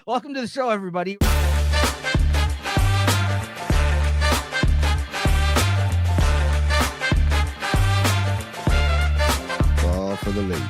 Welcome to the show, everybody. All for the ladies.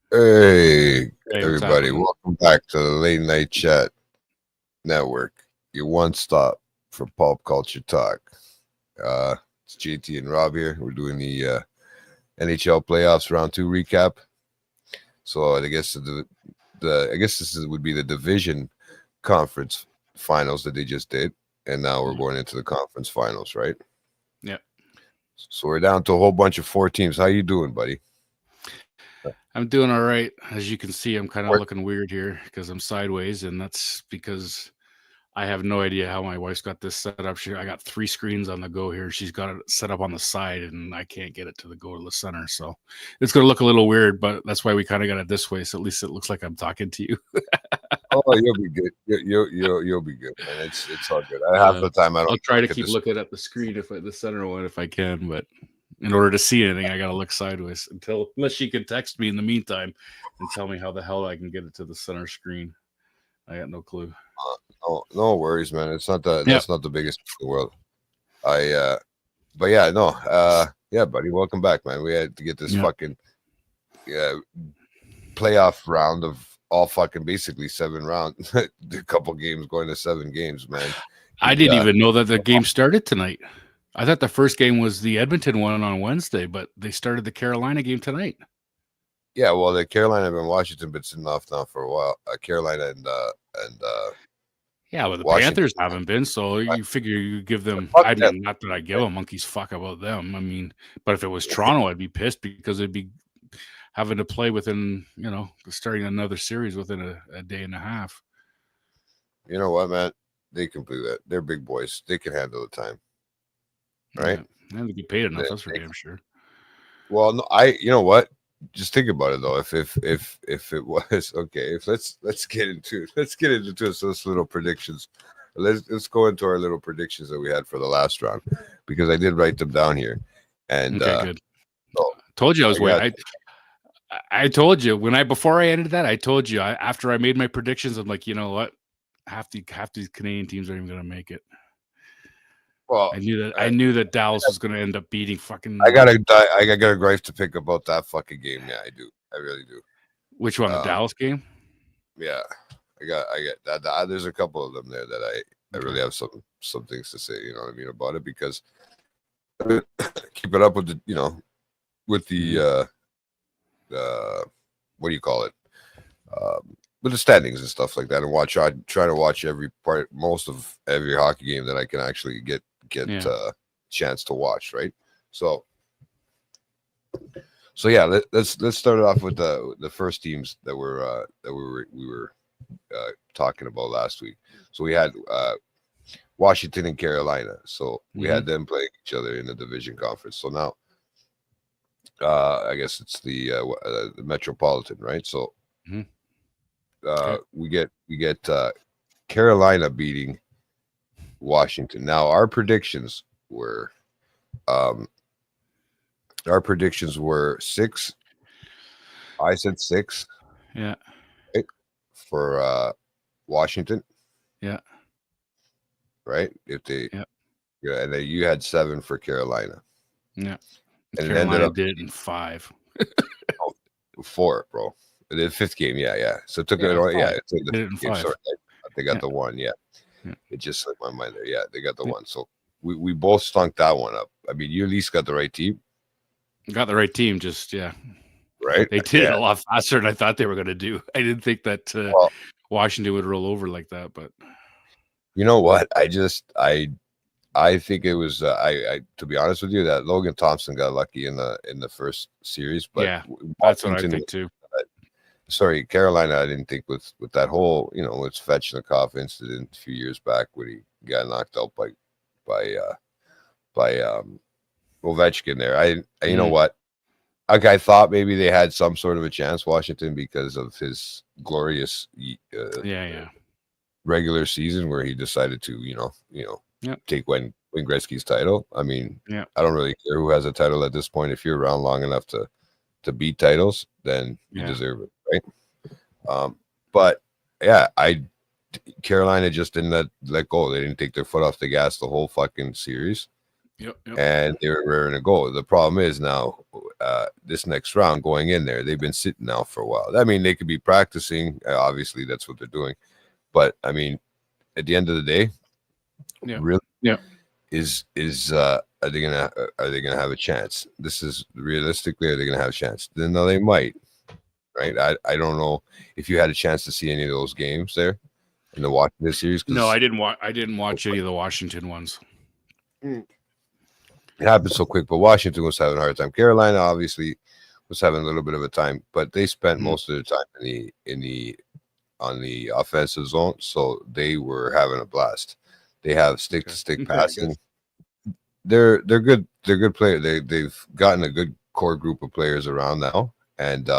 Hey, everybody, welcome back to the Late Night Chat Network, your one stop for pop culture talk. It's JT and Rob here. We're doing the NHL playoffs round 2 recap. So I guess would be the division conference finals that they just did, and now we're going into the conference finals, right? Yeah. So we're down to a whole bunch of 4 teams. How you doing, buddy? I'm doing all right. As you can see, I'm kind of looking weird here because I'm sideways, and that's because I have no idea how my wife's got this set up. I got 3 screens on the go here. She's got it set up on the side, and I can't get it to go to the center. So it's going to look a little weird, but that's why we kind of got it this way. So at least it looks like I'm talking to you. Oh, you'll be good. You'll be good, man. It's all good. Half the time I'll try to keep looking at the screen the center one if I can, but in order to see anything, I got to look sideways unless she can text me in the meantime and tell me how the hell I can get it to the center screen. I got no clue. No worries, man. It's not that's not the biggest in the world. But yeah, no. Yeah, buddy, welcome back, man. We had to get this fucking playoff round of all fucking basically 7 rounds. A couple games going to 7 games, man. I didn't even know that the game started tonight. I thought the first game was the Edmonton one on Wednesday, but they started the Carolina game tonight. Yeah, well, the Carolina and Washington been sitting off now for a while. Carolina and yeah, but the Washington. Panthers haven't been, so you figure you give them. I mean, not that I give a monkey's fuck about them. I mean, but if it was Toronto, I'd be pissed because they'd be having to play within, starting another series within a day and a half. You know what, man? They can do that. They're big boys. They can handle the time. Right? Yeah, they get paid enough. That's for damn sure. Well, no, you know what? Just think about it though. If it was okay, let's get into those little predictions. Let's go into our little predictions that we had for the last round because I did write them down here. And good. Told you I was waiting. I told you before I ended that. I told you after I made my predictions, I'm like, you know what? Half these Canadian teams aren't even going to make it. Well, I knew that Dallas was going to end up beating fucking. I got a gripe to pick about that fucking game. Yeah, I do. I really do. Which one? The Dallas game? Yeah, I get that. There's a couple of them there that I really have some things to say. You know what I mean about it because keep it up with the with the what do you call it? With the standings and stuff like that, and try to watch most of every hockey game that I can actually get chance to watch, right? So yeah, let's start it off with the first teams that we were talking about last week. So we had Washington and Carolina. So we had them playing each other in the division conference. So now I guess it's the Metropolitan, right? So we get Carolina beating Washington. Now our predictions were 6. I said 6. Yeah. Right? For Washington. Yeah. Right? And then you had 7 for Carolina. Yeah. And Carolina did it in 5. 4, bro. The 5th game, yeah. So it took it on, yeah. It's the 5th game. Sorry, they got the 1, yeah. It just slipped my mind there. Yeah, they got the 1. So we both stunk that one up. I mean, you at least got the right team. Got the right team, just right. They did it a lot faster than I thought they were going to do. I didn't think that Washington would roll over like that, but you know what? I think it was. I to be honest with you, that Logan Thompson got lucky in the first series, but yeah, that's what I think too. sorry, Carolina, I didn't think with that whole, with Svechnikov incident a few years back when he got knocked out by Ovechkin there. You know what? I thought maybe they had some sort of a chance, Washington, because of his glorious regular season where he decided to, take Wayne Gretzky's title. I mean, I don't really care who has a title at this point. If you're around long enough to beat titles, then you deserve it, right? But yeah, Carolina just didn't let go. They didn't take their foot off the gas the whole fucking series. And they were raring to go. The problem is now, this next round going in there, they've been sitting now for a while. I mean, they could be practicing. Obviously, that's what they're doing. But I mean, at the end of the day, really, is are they gonna have a chance? This is realistically, are they gonna have a chance? Then no, they might. Right? I don't know if you had a chance to see any of those games there in the Washington series. No, I didn't watch any of the Washington ones. It happened so quick, but Washington was having a hard time. Carolina obviously was having a little bit of a time, but they spent most of their time on the offensive zone, so they were having a blast. They have stick to stick passing. They're good. They're good players. They've gotten a good core group of players around now, and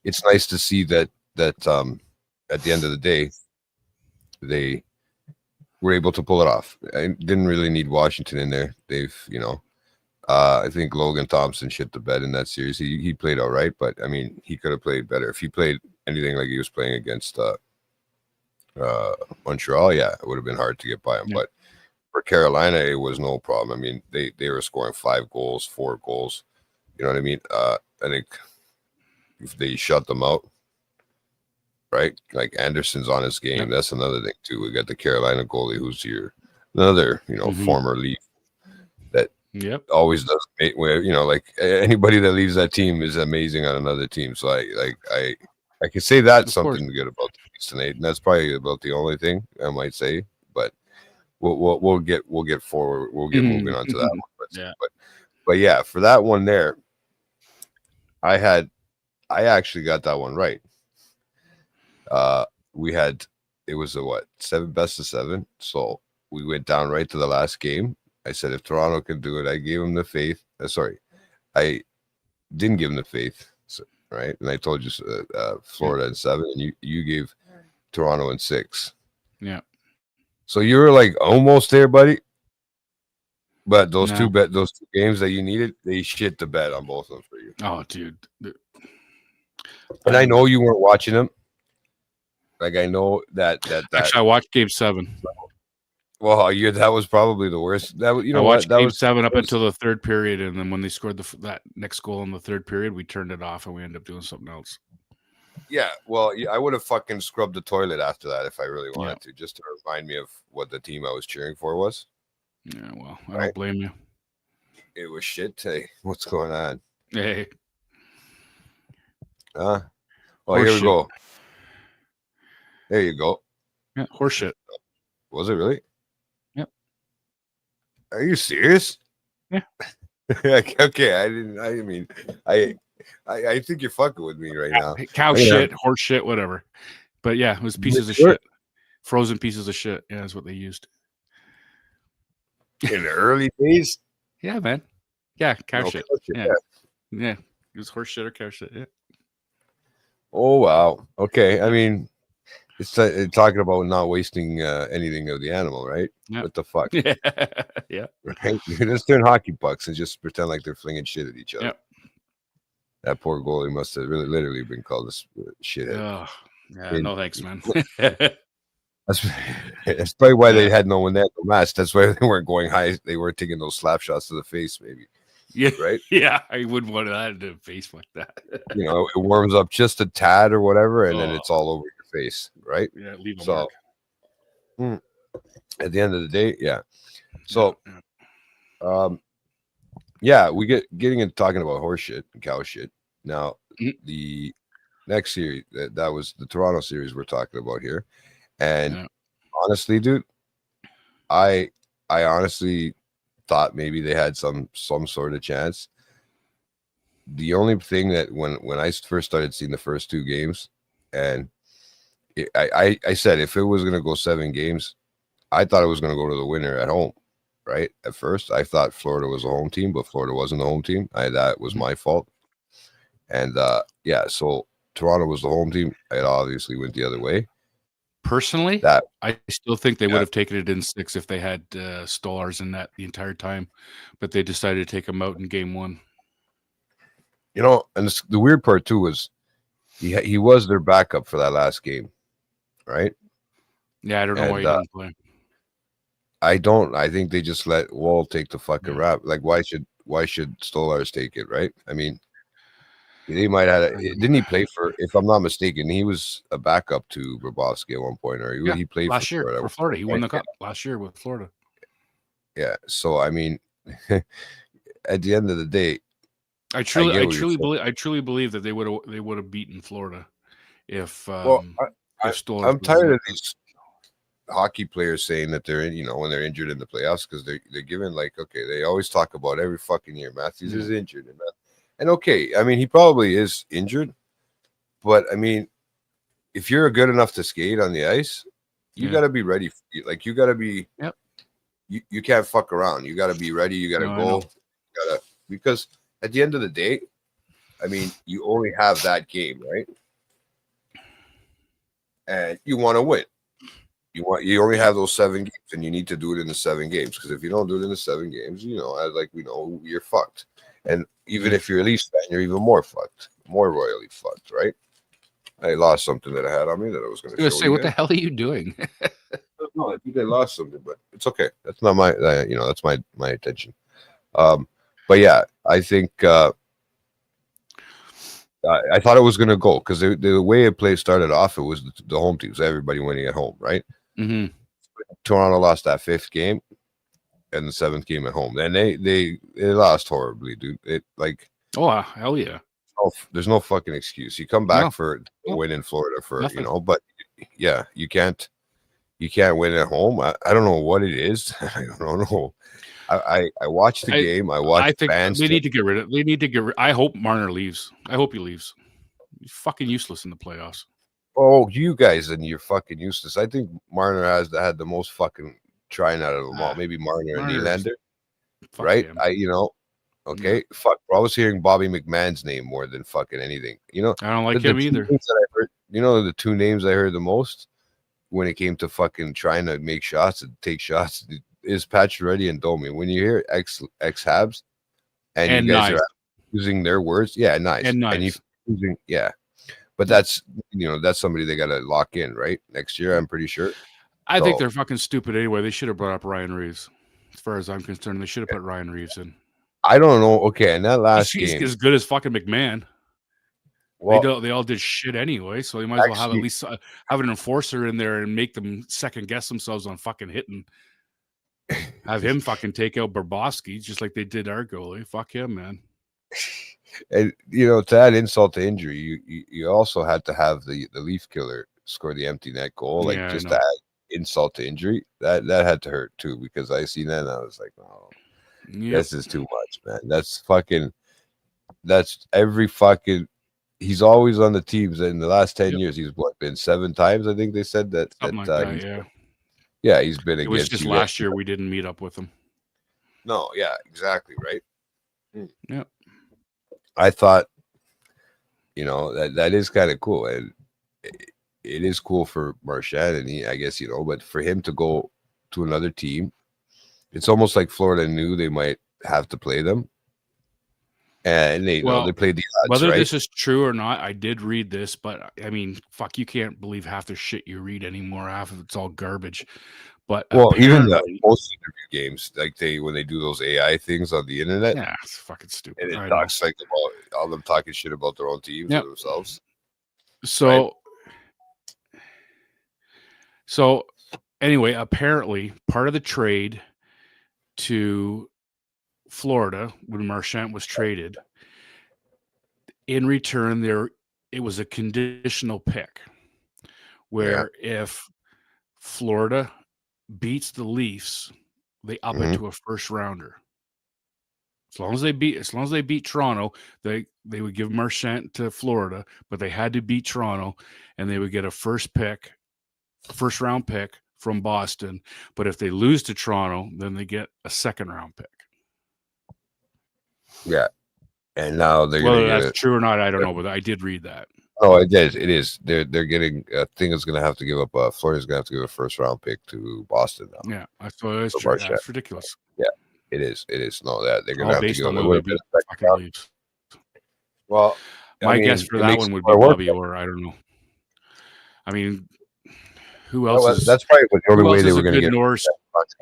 it's nice to see that at the end of the day they were able to pull it off. I didn't really need Washington in there. They've, I think Logan Thompson shit the bed in that series. He played all right, but I mean, he could have played better. If he played anything like he was playing against Montreal, it would have been hard to get by him. But for Carolina, it was no problem. I mean, they were scoring 5 goals, 4 goals. You know what I mean? I think if they shut them out, right? Like Anderson's on his game. That's another thing too. We got the Carolina goalie, who's another former Leaf that always does. Where like anybody that leaves that team is amazing on another team. So I can say that's something good about the Leafs tonight, and that's probably about the only thing I might say. But we'll get forward. We'll get moving on to that one. But yeah, for that one there, I actually got that one right. It was a 7 best of 7. So we went down right to the last game. I said, if Toronto can do it, I gave him the faith. I didn't give him the faith. Right. And I told you, Florida in 7, and you gave Toronto in 6. Yeah. So you were like almost there, buddy. But those two games that you needed, they shit the bed on both of them for you. Oh, dude. And I know you weren't watching them. Like I know that actually I watched Game 7. Well, that was probably the worst. I watched Game 7 up until the third period, and then when they scored that next goal in the third period, we turned it off and we ended up doing something else. Yeah, well, I would have fucking scrubbed the toilet after that if I really wanted to, just to remind me of what the team I was cheering for was. Yeah, well, I don't blame you. It was shit. Hey, what's going on? Hey. Well, here we go. There you go. Yeah, horseshit. Was it really? Yep. Are you serious? Yeah. Okay, I think you're fucking with me right now. Cow shit, horse shit, whatever. But yeah, it was pieces of shit. Frozen pieces of shit. Yeah, that's what they used. In the early days? Yeah, man. Yeah, cow shit. Yeah. It was horse shit or cow shit. Yeah. Oh, wow. Okay. I mean, it's talking about not wasting anything of the animal, right? Yep. What the fuck? Yeah. Right? Just turn hockey pucks and just pretend like they're flinging shit at each other. Yep. That poor goalie must have really literally been called a shithead. Oh, yeah, no thanks, man. That's probably why they had no one there to match. That's why they weren't going high. They weren't taking those slap shots to the face, maybe. Yeah, right. Yeah, I wouldn't want that in the face like that. It warms up just a tad or whatever, and then it's all over your face, right? Yeah, leave a mark. At the end of the day, yeah. So, we getting into talking about horse shit and cow shit. Now, the next series that was the Toronto series we're talking about here, and honestly, dude, I honestly thought maybe they had some sort of chance. the only thing that when I first started seeing the first two games, and I said if it was going to go 7 games, I thought it was going to go to the winner at home, right? At first, I thought Florida was a home team, but Florida wasn't the home team. That was my fault. And yeah, so Toronto was the home team. It obviously went the other way. Personally, I still think they would have taken it in 6 if they had Stolarz in that the entire time, but they decided to take him out in game 1. You know, and the weird part too was he was their backup for that last game, right? Yeah, I don't know why he didn't play. I think they just let Wall take the fucking rap. Like, why should Stolarz take it, right? I mean, they might have. Didn't he play for? If I'm not mistaken, he was a backup to Bobrovsky at one point, or he played last year for Florida. He won the cup last year with Florida. Yeah, so I mean, at the end of the day, I truly believe that they would have beaten Florida if. I'm tired of these hockey players saying that they're when they're injured in the playoffs, because they're given, like, okay, they always talk about every fucking year Matthews is injured, and okay, I mean, he probably is injured, but I mean, if you're good enough to skate on the ice, you got to be ready. Like, you got to be. Yep. You can't fuck around. You got to be ready. You got to go. Because at the end of the day, I mean, you only have that game, right? And you want to win. You only have those 7 games, and you need to do it in the 7 games. Because if you don't do it in the 7 games, like we know, you're fucked. And even if you're a Leafs fan, you're even more fucked, more royally fucked, right? I lost something that I had on me that I was going to show you. What the hell are you doing? No, I think I lost something, but it's okay. That's not my, that's my attention. But yeah, I think I thought it was going to go, because the way it started off, it was the home teams, everybody winning at home, right? Mm-hmm. Toronto lost that 5th game and the 7th game at home. And they lost horribly, dude. Oh, hell yeah. There's no fucking excuse. You come back for a win in Florida but yeah, you can't win at home. I don't know what it is. I don't know. I watched the game. I think fans. They need to get rid of. They need to get rid. I hope Marner leaves. I hope he leaves. He's fucking useless in the playoffs. Oh, you guys, and you're fucking useless. I think Marner had the most fucking trying out of them all. Maybe Marner and Nylander, right? Him. Okay, fuck. Bro, I was hearing Bobby McMahon's name more than fucking anything. I don't like him either. The 2 names I heard the most when it came to fucking trying to make shots and take shots is Pacioretty and Domi. When you hear ex-Habs and you guys are using their words, nice. And you using, but that's somebody they got to lock in right next year. I'm pretty sure. I think they're fucking stupid anyway. They should have brought up Ryan Reeves. As far as I'm concerned, they should have put Ryan Reeves in. I don't know. Okay, in that last game, he's as good as fucking McMahon. Well, they all did shit anyway, so you might as well have at least have an enforcer in there and make them second guess themselves on fucking hitting. Have him fucking take out Bobrovsky just like they did our goalie. Fuck him, man. And to add insult to injury, you also had to have the Leaf killer score the empty net goal, to add insult to injury. That had to hurt too, because I seen that and I was like, oh, this is too much, man. That's every fucking. He's always on the teams. In the last 10 years, he's been 7 times. I think they said that. Yeah, he's been against. It was just last year we didn't meet up with him. No, yeah, exactly right. Yeah, I thought, that is kind of cool, and it is cool for Marchand, and I guess but for him to go to another team, it's almost like Florida knew they might have to play them. And they played the odds, whether right? This is true or not, I did read this, but I mean, fuck, you can't believe half the shit you read anymore. Half of it's all garbage. But even the post-interview games, like when they do those AI things on the internet, it's fucking stupid. And it talks like about all them talking shit about their own teams or themselves. So anyway, apparently part of the trade to Florida when Marchand was traded, in return it was a conditional pick where if Florida beats the Leafs, they up it to a first rounder. As long as they beat Toronto, they would give Marchand to Florida, but they had to beat Toronto, and they would get a first round pick from Boston. But if they lose to Toronto, then they get a second round pick. Yeah, and now they're whether that's true or not, I don't know, but I did read that. Oh, it is. It is. They're getting. I think it's going to have to give up. Florida's going to have to give a first round pick to Boston now. Yeah, I thought that's true. That's ridiculous. Yeah, it is. It is. No, that they're going to have to give up. Well, my guess for that one would be Bobby Orr. I don't know. I mean, who else? That's probably the only way they were going to get Norris.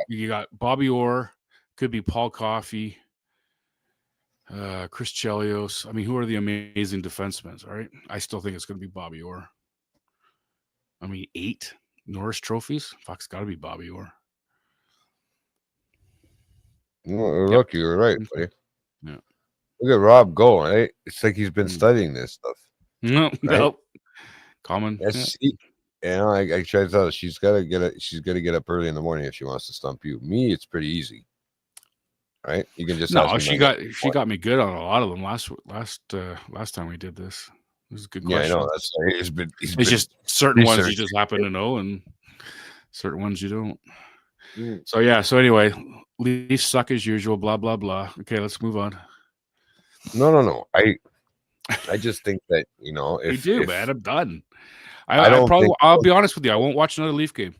You got Bobby Orr. Could be Paul Coffey. Chris Chelios. I mean, who are the amazing defensemen? All right, I still think it's going to be Bobby Orr. I mean, 8 Norris trophies. Fuck's got to be Bobby Orr. Look, you were right, buddy. Yeah. Look at Rob go, right? It's like he's been studying this stuff. Nope. Common. Yes, yeah. I try to tell her she's got to get up early in the morning if she wants to stump you. Me, it's pretty easy. Right? You can just she got me good on a lot of them last time we did this. It was a good question. Yeah, I know. That's it's just certain ones you just happen to know and certain ones you don't. So anyway, Leafs suck as usual, blah blah blah. Okay, let's move on. No. I just think that, if man, I'm done. I'll be honest with you, I won't watch another Leaf game.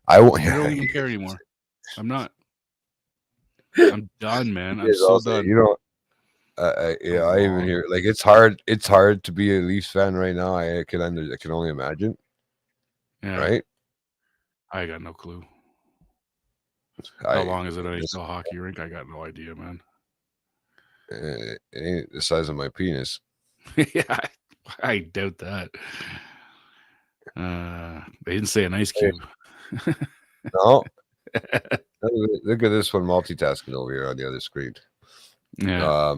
I won't. I don't even care anymore. I'm not. I'm done, man. I'm so done. I even hear like it's hard to be a Leafs fan right now. I can only imagine. Yeah. Right? I got no clue. How long is it NHL hockey rink? I got no idea, man. It ain't the size of my penis. Yeah, I doubt that. They didn't say an ice cube. No. Look at this one multitasking over here on the other screen. Yeah.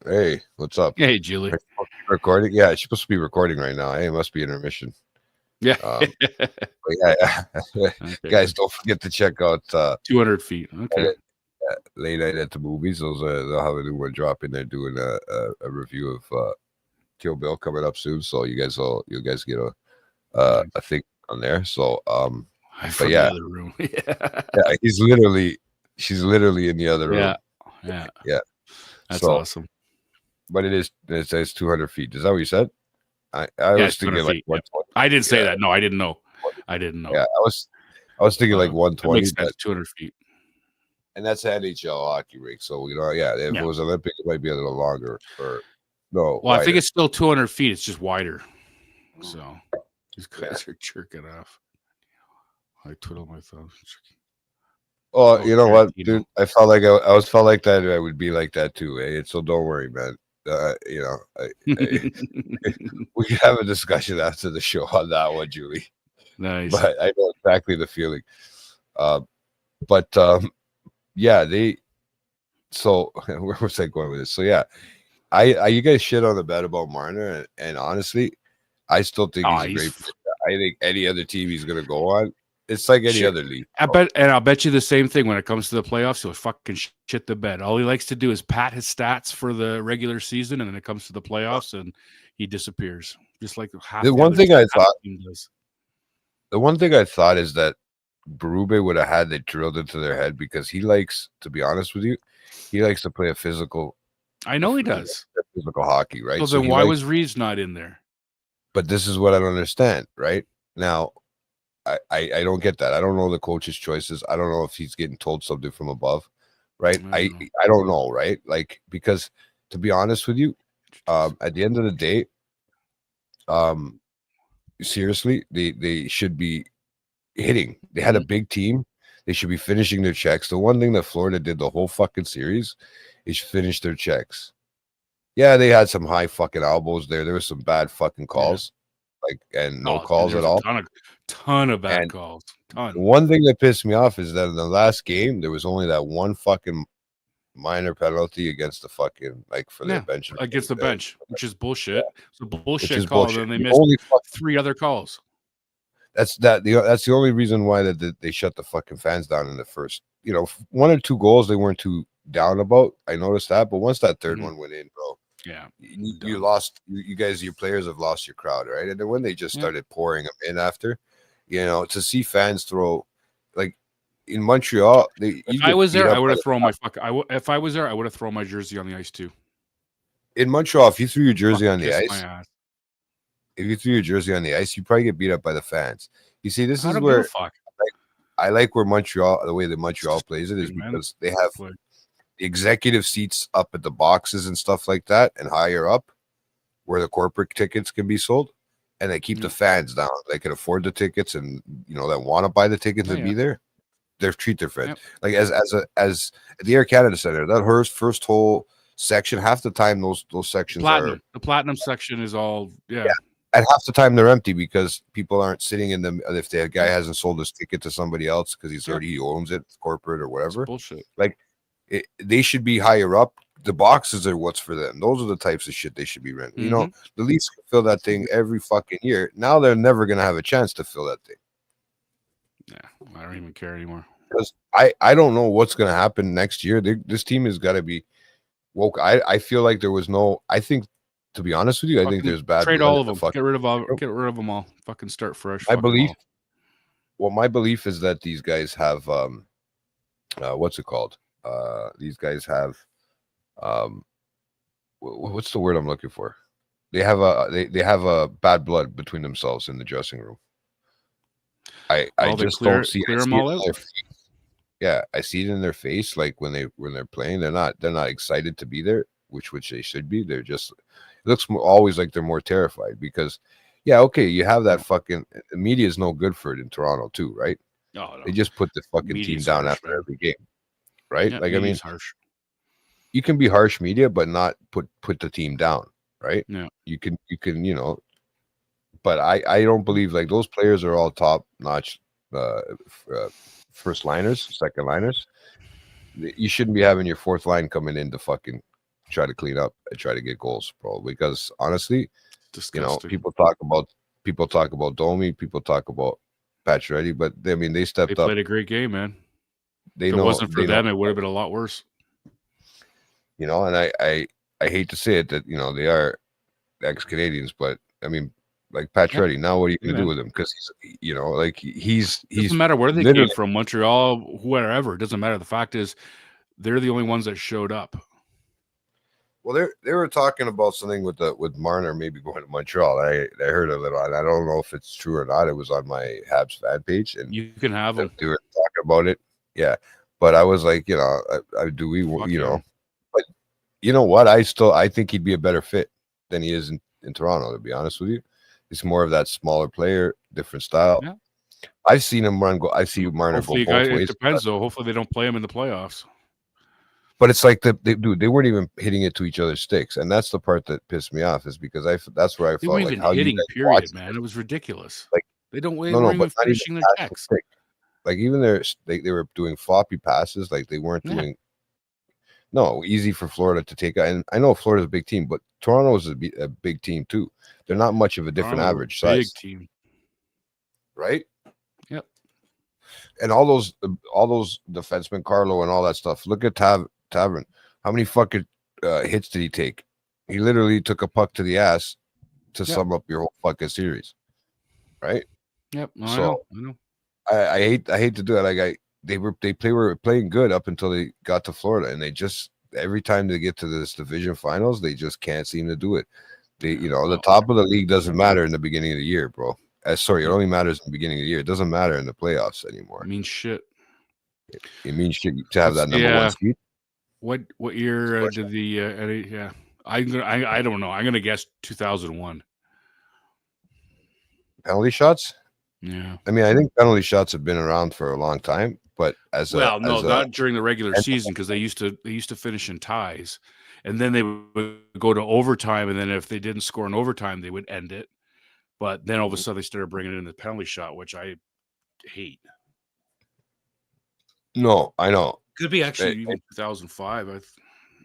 Hey, what's up? Hey, Julie. Recording? Yeah, she's supposed to be recording right now. Hey, it must be intermission. Yeah. Yeah. Okay. Guys, don't forget to check out 200 feet. Okay. Late Night at the Movies. They'll have a new one drop in there doing a review of Kill Bill coming up soon. So you guys get a thing on there. So but yeah, the other room. Yeah, she's literally in the other room. Yeah. That's awesome. But it says 200 feet. Is that what you said? I was thinking like 120. I didn't say that. No, I didn't know. Yeah, I was thinking like 120. That's 200 feet. And that's NHL hockey rink. So if it was Olympic, it might be a little longer. Or no. Well, I think it's still 200 feet. It's just wider. So these guys are jerking off. I twiddle my thumbs. Oh, you know what, dude? I felt like I felt like that. I would be like that too. So don't worry, man. We can have a discussion after the show on that one, Julie. Nice. But I know exactly the feeling. They. So where was I going with this? So yeah, you guys shit on the bet about Marner, and honestly, I still think he's a great player. I think any other team he's gonna go on. It's like any other league. I'll bet you the same thing when it comes to the playoffs. He'll fucking shit the bed. All he likes to do is pat his stats for the regular season, and then it comes to the playoffs, and he disappears. Just like half the one thing I thought. The one thing I thought is that Berube would have had it drilled into their head because he likes, to be honest with you, he likes to play a physical. I know he does. Physical hockey, right? So then why was Reeves not in there? But this is what I don't understand, right? Now, I don't get that. I don't know the coach's choices. I don't know if he's getting told something from above, right? I don't know, right? Like, because to be honest with you, at the end of the day, seriously, they should be hitting. They had a big team. They should be finishing their checks. The one thing that Florida did the whole fucking series is finish their checks. Yeah, they had some high fucking elbows there. There was some bad fucking calls. And no calls at all. Ton of bad calls. One thing that pissed me off is that in the last game, there was only that one fucking minor penalty against the fucking the bench. Against the bench, which is bullshit. It's a bullshit call. Then they missed 3 other calls. That's the only reason why that they shut the fucking fans down in the first. 1 or 2 goals, they weren't too down about. I noticed that, but once that third one went in, bro, yeah, you lost. You guys, your players have lost your crowd, right? And then when they just started pouring them in after, to see fans throw, like in Montreal, if I was there, I would have thrown my if I was there, I would have thrown my jersey on the ice too. In Montreal, if you threw your jersey on the ice, you probably get beat up by the fans. You see, this is where I like where Montreal, the way that Montreal plays it is because they have the executive seats up at the boxes and stuff like that, and higher up where the corporate tickets can be sold, and they keep the fans down. They can afford the tickets, and that want to buy the tickets and be there. They treat their friends like as the Air Canada Center. That first whole section, half the time those sections the platinum section is all at half the time they're empty because people aren't sitting in them. If the guy hasn't sold his ticket to somebody else because he owns it, corporate or whatever. It's bullshit. Like they should be higher up. The boxes are what's for them. Those are the types of shit they should be renting. The Leafs can fill that thing every fucking year. Now they're never gonna have a chance to fill that thing. Yeah, I don't even care anymore because I don't know what's gonna happen next year. This team has got to be woke. I feel like there was no. I think, to be honest with you, I think there's bad. Trade all of them. Get rid of them all. Fucking start fresh. My belief is that these guys have what's it called? These guys have what's the word I'm looking for? They have a bad blood between themselves in the dressing room. I just don't see them all out. Yeah, I see it in their face. Like when they're playing, they're not excited to be there, which they should be. They're just, it looks always like they're more terrified because, you have that fucking, the media is no good for it in Toronto too, right? No. They just put the fucking team down after every game, right? Yeah, like I mean, harsh. You can be harsh media, but not put the team down, right? Yeah, you can but I don't believe like those players are all top notch first liners, second liners. You shouldn't be having your fourth line coming in to fucking try to clean up and try to get goals, bro. Because honestly, disgusting. People talk about Domi, people talk about Pacioretty, but they stepped up. They played a great game, man. If it wasn't for them, it would have been a lot worse. And I hate to say it that they are ex-Canadians, but I mean, like Pacioretty, now what are you going to do with him? Because he's doesn't matter where they came from, Montreal, wherever. It doesn't matter. The fact is, they're the only ones that showed up. Well, they were talking about something with Marner maybe going to Montreal. I heard a little, and I don't know if it's true or not. It was on my Habs fan page, and you can have them. They were talking about it, yeah. But I was like, do we, But you know what? I think he'd be a better fit than he is in Toronto. To be honest with you. It's more of that smaller player, different style. Yeah. I've seen him run. I see Marner go both ways. It depends, though. Hopefully, they don't play him in the playoffs. But it's like they weren't even hitting it to each other's sticks, and that's the part that pissed me off. Is because that's where I felt like how hitting. Period, man. It was ridiculous. Like they weren't even finishing their checks. Like even they were doing floppy passes. Like they weren't doing. No, easy for Florida to take. And I know Florida's a big team, but Toronto is a big team too. They're not much of a different average size. Big team, right? Yep. And all those defensemen, Carlo and all that stuff. Look at Tavern. How many fucking hits did he take? He literally took a puck to the ass to sum up your whole fucking series, right? Yep. No, so I know. I hate to do it. Like they were playing good up until they got to Florida, and they just every time they get to this division finals, they just can't seem to do it. The top of the league doesn't matter in the beginning of the year, bro. It only matters in the beginning of the year. It doesn't matter in the playoffs anymore. It means shit. It means shit to have that number one seed. What year did the I don't know. I'm gonna guess 2001. Penalty shots? Yeah. I mean, I think penalty shots have been around for a long time, but not during the regular season because they used to finish in ties, and then they would go to overtime, and then if they didn't score in overtime, they would end it. But then all of a sudden they started bringing in the penalty shot, which I hate. No, I know. Could be actually even 2005. I'm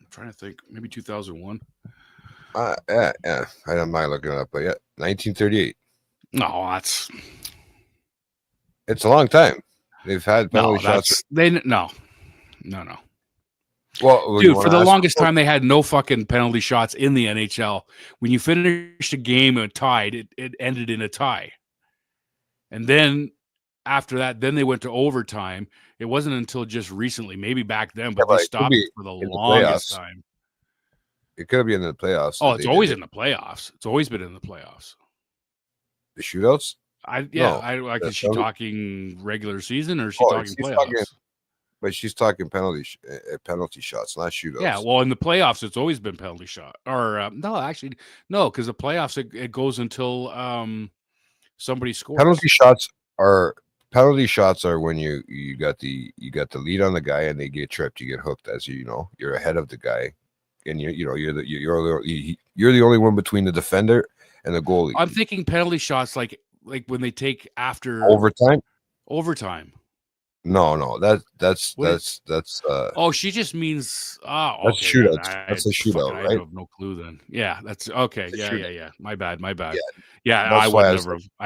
trying to think, maybe 2001. Yeah. I'm not looking it up, but 1938. No, it's a long time. They've had penalty shots. No. Well, dude, for the longest time, they had no fucking penalty shots in the NHL. When you finished a game and tied, it ended in a tie. And then after that, then they went to overtime. It wasn't until just recently, maybe back then, but they stopped it for the longest time. It could have been in the playoffs. Oh, it's always in the playoffs. It's always been in the playoffs. The shootouts? Is she talking regular season or is she talking playoffs? But she's talking penalty shots, not shootouts. Yeah, well, in the playoffs, it's always been penalty shot. Or no, actually, no, because the playoffs it goes until somebody scores. Penalty shots are when you got the lead on the guy and they get tripped, you get hooked. As you know, you're ahead of the guy, and you're the only one between the defender and the goalie. I'm thinking penalty shots like when they take after overtime. No, that's oh, she just means that's shootout. That's a shootout, right? I have no clue then. Yeah, that's okay. Yeah. My bad. I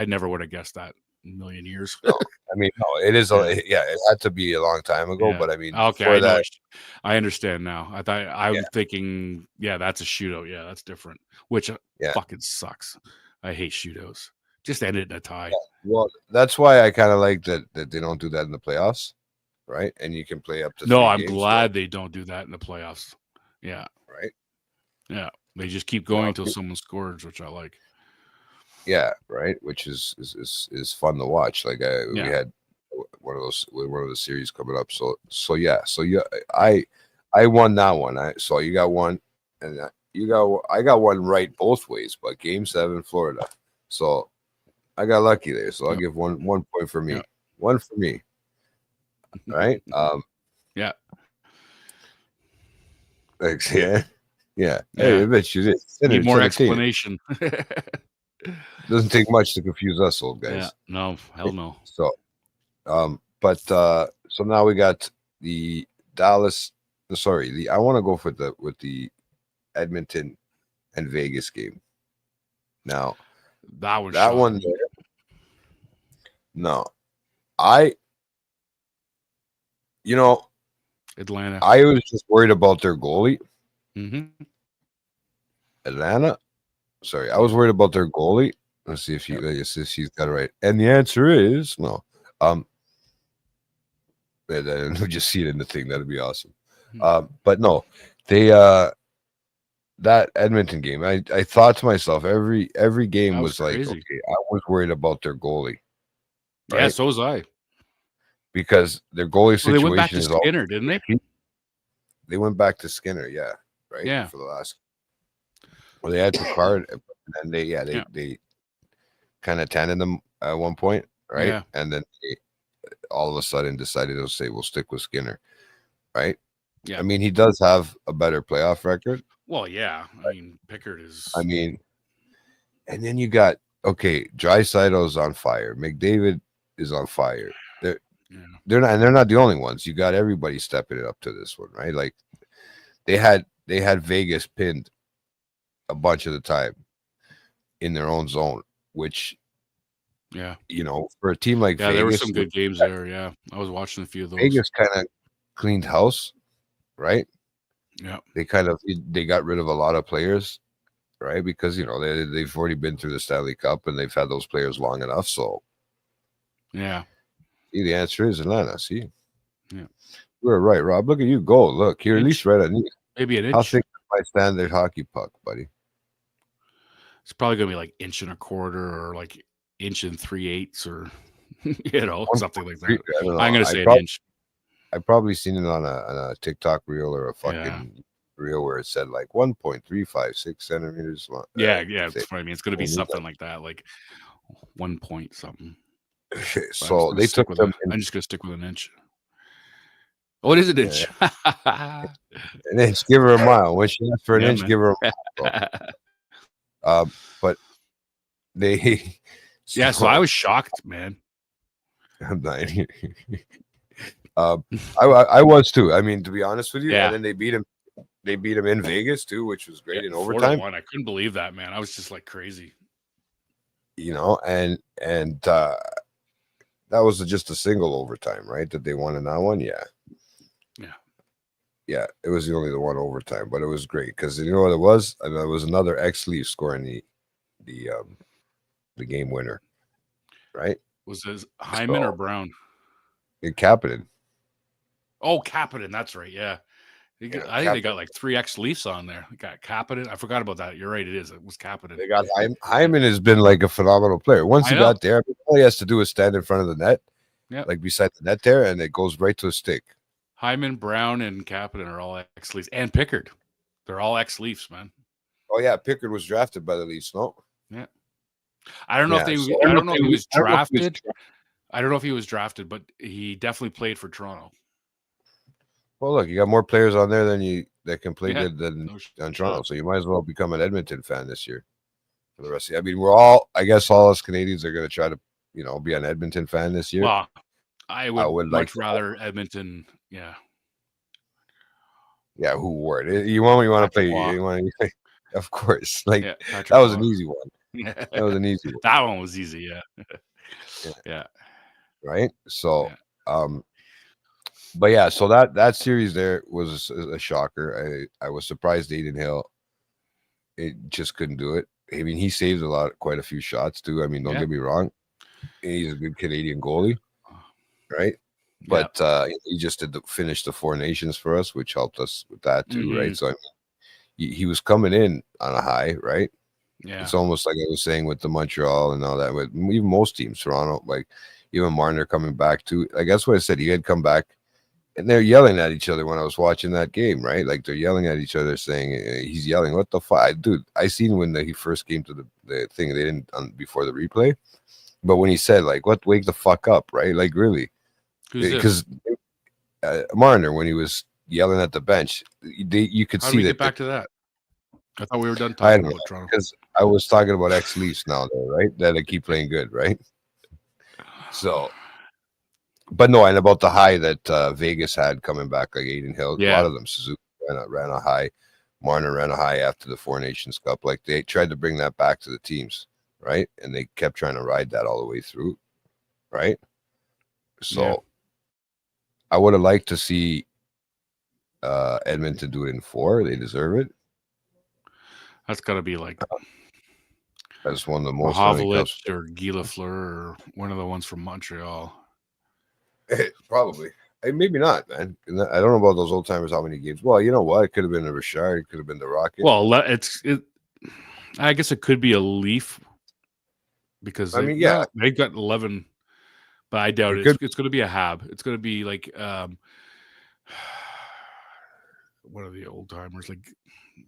never would have guessed that in a million years. No, I mean, no, it is. It had to be a long time ago, but I mean, okay, I understand now. I was thinking, that's a shootout. Yeah, that's different. Which fucking sucks. I hate shootouts. Just end it in a tie. Yeah. Well, that's why I kind of like that they don't do that in the playoffs, right? And you can play up to. No, I'm glad they don't do that in the playoffs. Yeah. Right. Yeah, they just keep going until someone scores, which I like. Yeah, right. Which is fun to watch. Like we had one of the series coming up. So I won that one. So you got one, and I got one right both ways. But Game 7, Florida. So I got lucky there. So I'll give one point for me. One for me. Right. Yeah. Thanks. Yeah. Yeah. Hey, I bet you did. Need more explanation. Doesn't take much to confuse us old guys. Yeah, no, hell no. So, so now we got the Dallas. Sorry, I want to go with the Edmonton and Vegas game. Now, that one there. No, Atlanta. I was just worried about their goalie. Mm-hmm. Atlanta. Sorry, I was worried about their goalie. Let's see if she's got it right. And the answer is no. And we just see it in the thing. That'd be awesome. But no, they that Edmonton game. I thought to myself, every game was like, okay, I was worried about their goalie. Right? Yeah, so was I. Because their goalie situation they went back to Skinner, didn't they? They went back to Skinner, yeah, right. Yeah, for the last. Well, they had Picard, and then they kind of tanned them at one point, right? Yeah. And then they all of a sudden decided to say we'll stick with Skinner, right? Yeah. I mean, he does have a better playoff record. Well, yeah. I mean, Pickard is. I mean, and then you got Draisaitl's on fire. McDavid is on fire. They're not the only ones. You got everybody stepping it up to this one, right? Like they had Vegas pinned a bunch of the time in their own zone, which for a team like Vegas, there were some good games there. Yeah, I was watching a few of those. Vegas kind of cleaned house, right? Yeah, they got rid of a lot of players, right? Because they've already been through the Stanley Cup and they've had those players long enough. So yeah. The answer is Atlanta. See, yeah, we're right, Rob. Look at you go. Look, you're at least right on me. Maybe an inch. How thick is my standard hockey puck, buddy? It's probably gonna be like 1.25 inches or like 1 3/8 or something like that. I'm gonna say an inch. I've probably seen it on a TikTok reel or a fucking reel where it said like 1.356 centimeters long. Yeah, that's what I mean. It's gonna be something like that, like 1 point something. So they took them. I'm just gonna stick with an inch. Oh, it is an inch. An inch, give her a mile. When she asked for an inch, man. Give her a mile. But they. So I was shocked, man. I'm not. I was too. I mean, to be honest with you, and then they beat him. They beat him in Vegas too, which was great in overtime. 4-1. I couldn't believe that, man. I was just like crazy. And that was just a single overtime, right? That they won in that one, yeah. Yeah, it was the only the one overtime, but it was great because you know what it was? And it was another ex-Leaf scoring the game winner, right? Was this Hyman or So Brown? it Kapanen. Oh, Kapanen. That's right. Yeah. Yeah, I think they Kapanen. got like 3 ex-Leafs on there. They got Kapanen. I forgot about that. You're right. It is. It was Kapanen. They got Hyman has been like a phenomenal player. Once he got there, all he has to do is stand in front of the net, like beside the net there, and it goes right to his stick. Hyman, Brown, and Kapanen are all ex-Leafs, and Pickard. They're all ex-Leafs, man. Oh yeah, Pickard was drafted by the Leafs, no? Yeah. I don't know if I don't know if he was drafted. I don't know if he was drafted, but he definitely played for Toronto. Well, look, you got more players on there that can play good than on Toronto, so you might as well become an Edmonton fan this year for the rest of the. I mean, I guess all us Canadians are going to try to, be an Edmonton fan this year. Well, I would much rather Edmonton. Yeah. Yeah, who would? You want to play? You want to, of course. Like that was an easy one. That was an easy one. That one was easy. Yeah. Right. So, but yeah, so that series there was a shocker. I was surprised Aiden Hill. It just couldn't do it. I mean, he saves quite a few shots too. I mean, don't get me wrong. He's a good Canadian goalie, right? But he just finished the Four Nations for us, which helped us with that too, right? So I mean, he was coming in on a high, right? Yeah, it's almost like I was saying with the Montreal and all that. With even most teams, Toronto, like even Marner coming back too. Like that's what I said. He had come back, and they're yelling at each other when I was watching that game, right? Like they're yelling at each other, saying he's yelling, "What the fuck, dude?" I seen when he first came to the thing. They didn't before the replay, but when he said like, "What? Wake the fuck up!" Right? Like really. Because Marner, when he was yelling at the bench, you could see that. How do we get back to that? I thought we were done talking about Toronto. Because I was talking about ex-Leafs now, though, right? That they keep playing good, right? So, but no, and about the high that Vegas had coming back, like Aiden Hill, a lot of them, Suzuki ran a high, Marner ran a high after the Four Nations Cup. Like they tried to bring that back to the teams, right? And they kept trying to ride that all the way through, right? So. I would have liked to see Edmonton do it in 4. They deserve it. That's got to be like that's one of the most Mahovlich or Guy Lafleur or one of the ones from Montreal. Probably. Maybe not, man. I don't know about those old timers. How many games? Well, you know what? It could have been the Richard. It could have been the Rocket. Well, I guess it could be a Leaf because they've got 11. But I doubt it. It's going to be a Hab. It's going to be like one of the old timers, like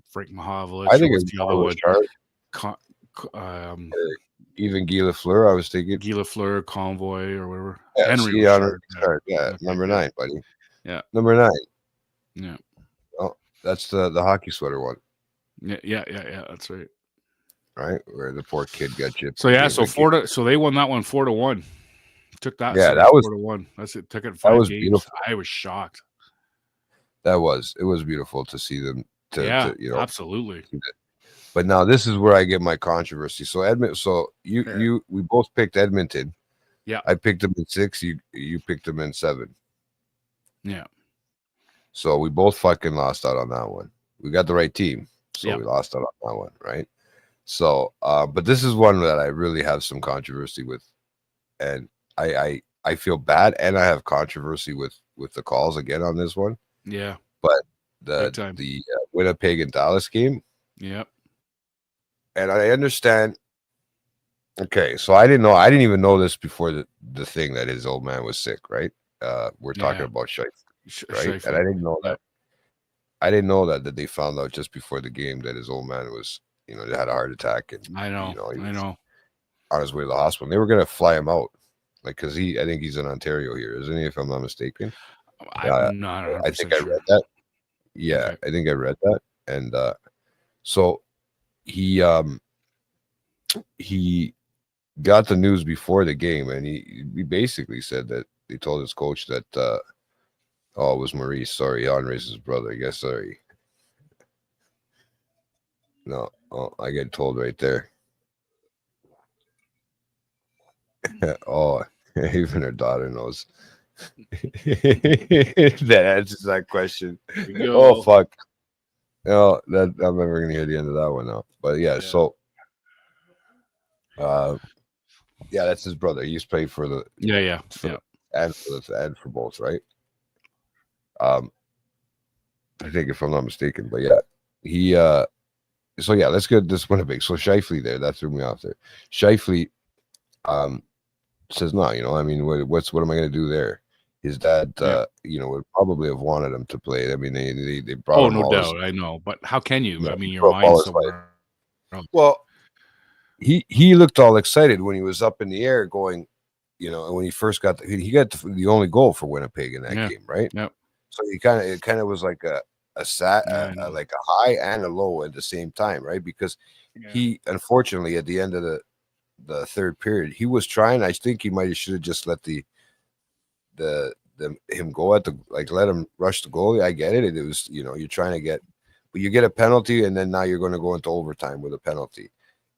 Frank Mahovlich. I think it's the other one. Even Guy Lafleur, I was thinking. Guy Lafleur, Convoy, or whatever. Yeah, Henry Richard. Yeah, number 9, buddy. Yeah, number 9. Yeah. Oh, that's the hockey sweater one. Yeah. That's right. Right, where the poor kid got chipped. So yeah, so they won that one 4-1. Took that. Yeah, that was 4-1. That's it. Took it 5 that was games. Beautiful. I was shocked. It was beautiful to see them. Absolutely. But now this is where I get my controversy. So we both picked Edmonton. Yeah, I picked them in 6. You picked them in 7. Yeah. So we both fucking lost out on that one. We got the right team, so we lost out on that one, right? So, but this is one that I really have some controversy with, and I feel bad, and I have controversy with the calls again on this one. Yeah, but the Winnipeg and Dallas game. Yep. And I understand. Okay, so I didn't even know this before the thing that his old man was sick, right? We're talking about Scheifele, right? And I didn't know that. I didn't know that they found out just before the game that his old man was, had a heart attack, and I know on his way to the hospital. And they were gonna fly him out, like because I think he's in Ontario here, isn't he? If I'm not mistaken. I'm not. I think I read that. Yeah, okay. I think I read that, and so he got the news before the game, and he basically said that they told his coach that it was Maurice. Sorry, Andre's brother. I guess. Sorry. No, I get told right there. Oh, even her daughter knows. That answers that question. Oh fuck. No, that I'm never gonna hear the end of that one now. But yeah, so yeah, that's his brother. He used to play for the and for both, right? I think if I'm not mistaken, but yeah, he so yeah, let's get this Winnipeg. So Shifley there, that threw me off there. Shifley says no, I mean, what am I gonna do there? His dad, would probably have wanted him to play. I mean, they brought him. Oh, no doubt, I know, but how can you? I mean, your mind's somewhere. Well, he looked all excited when he was up in the air, going, and when he first got he got the only goal for Winnipeg in that game, right? Yep. So it kind of was like a like a high and a low at the same time, right? Because he unfortunately at the end of the third period, he was trying. I think he should have just let him go at let him rush the goalie. I get it. It was you're trying to get, but you get a penalty, and then now you're going to go into overtime with a penalty.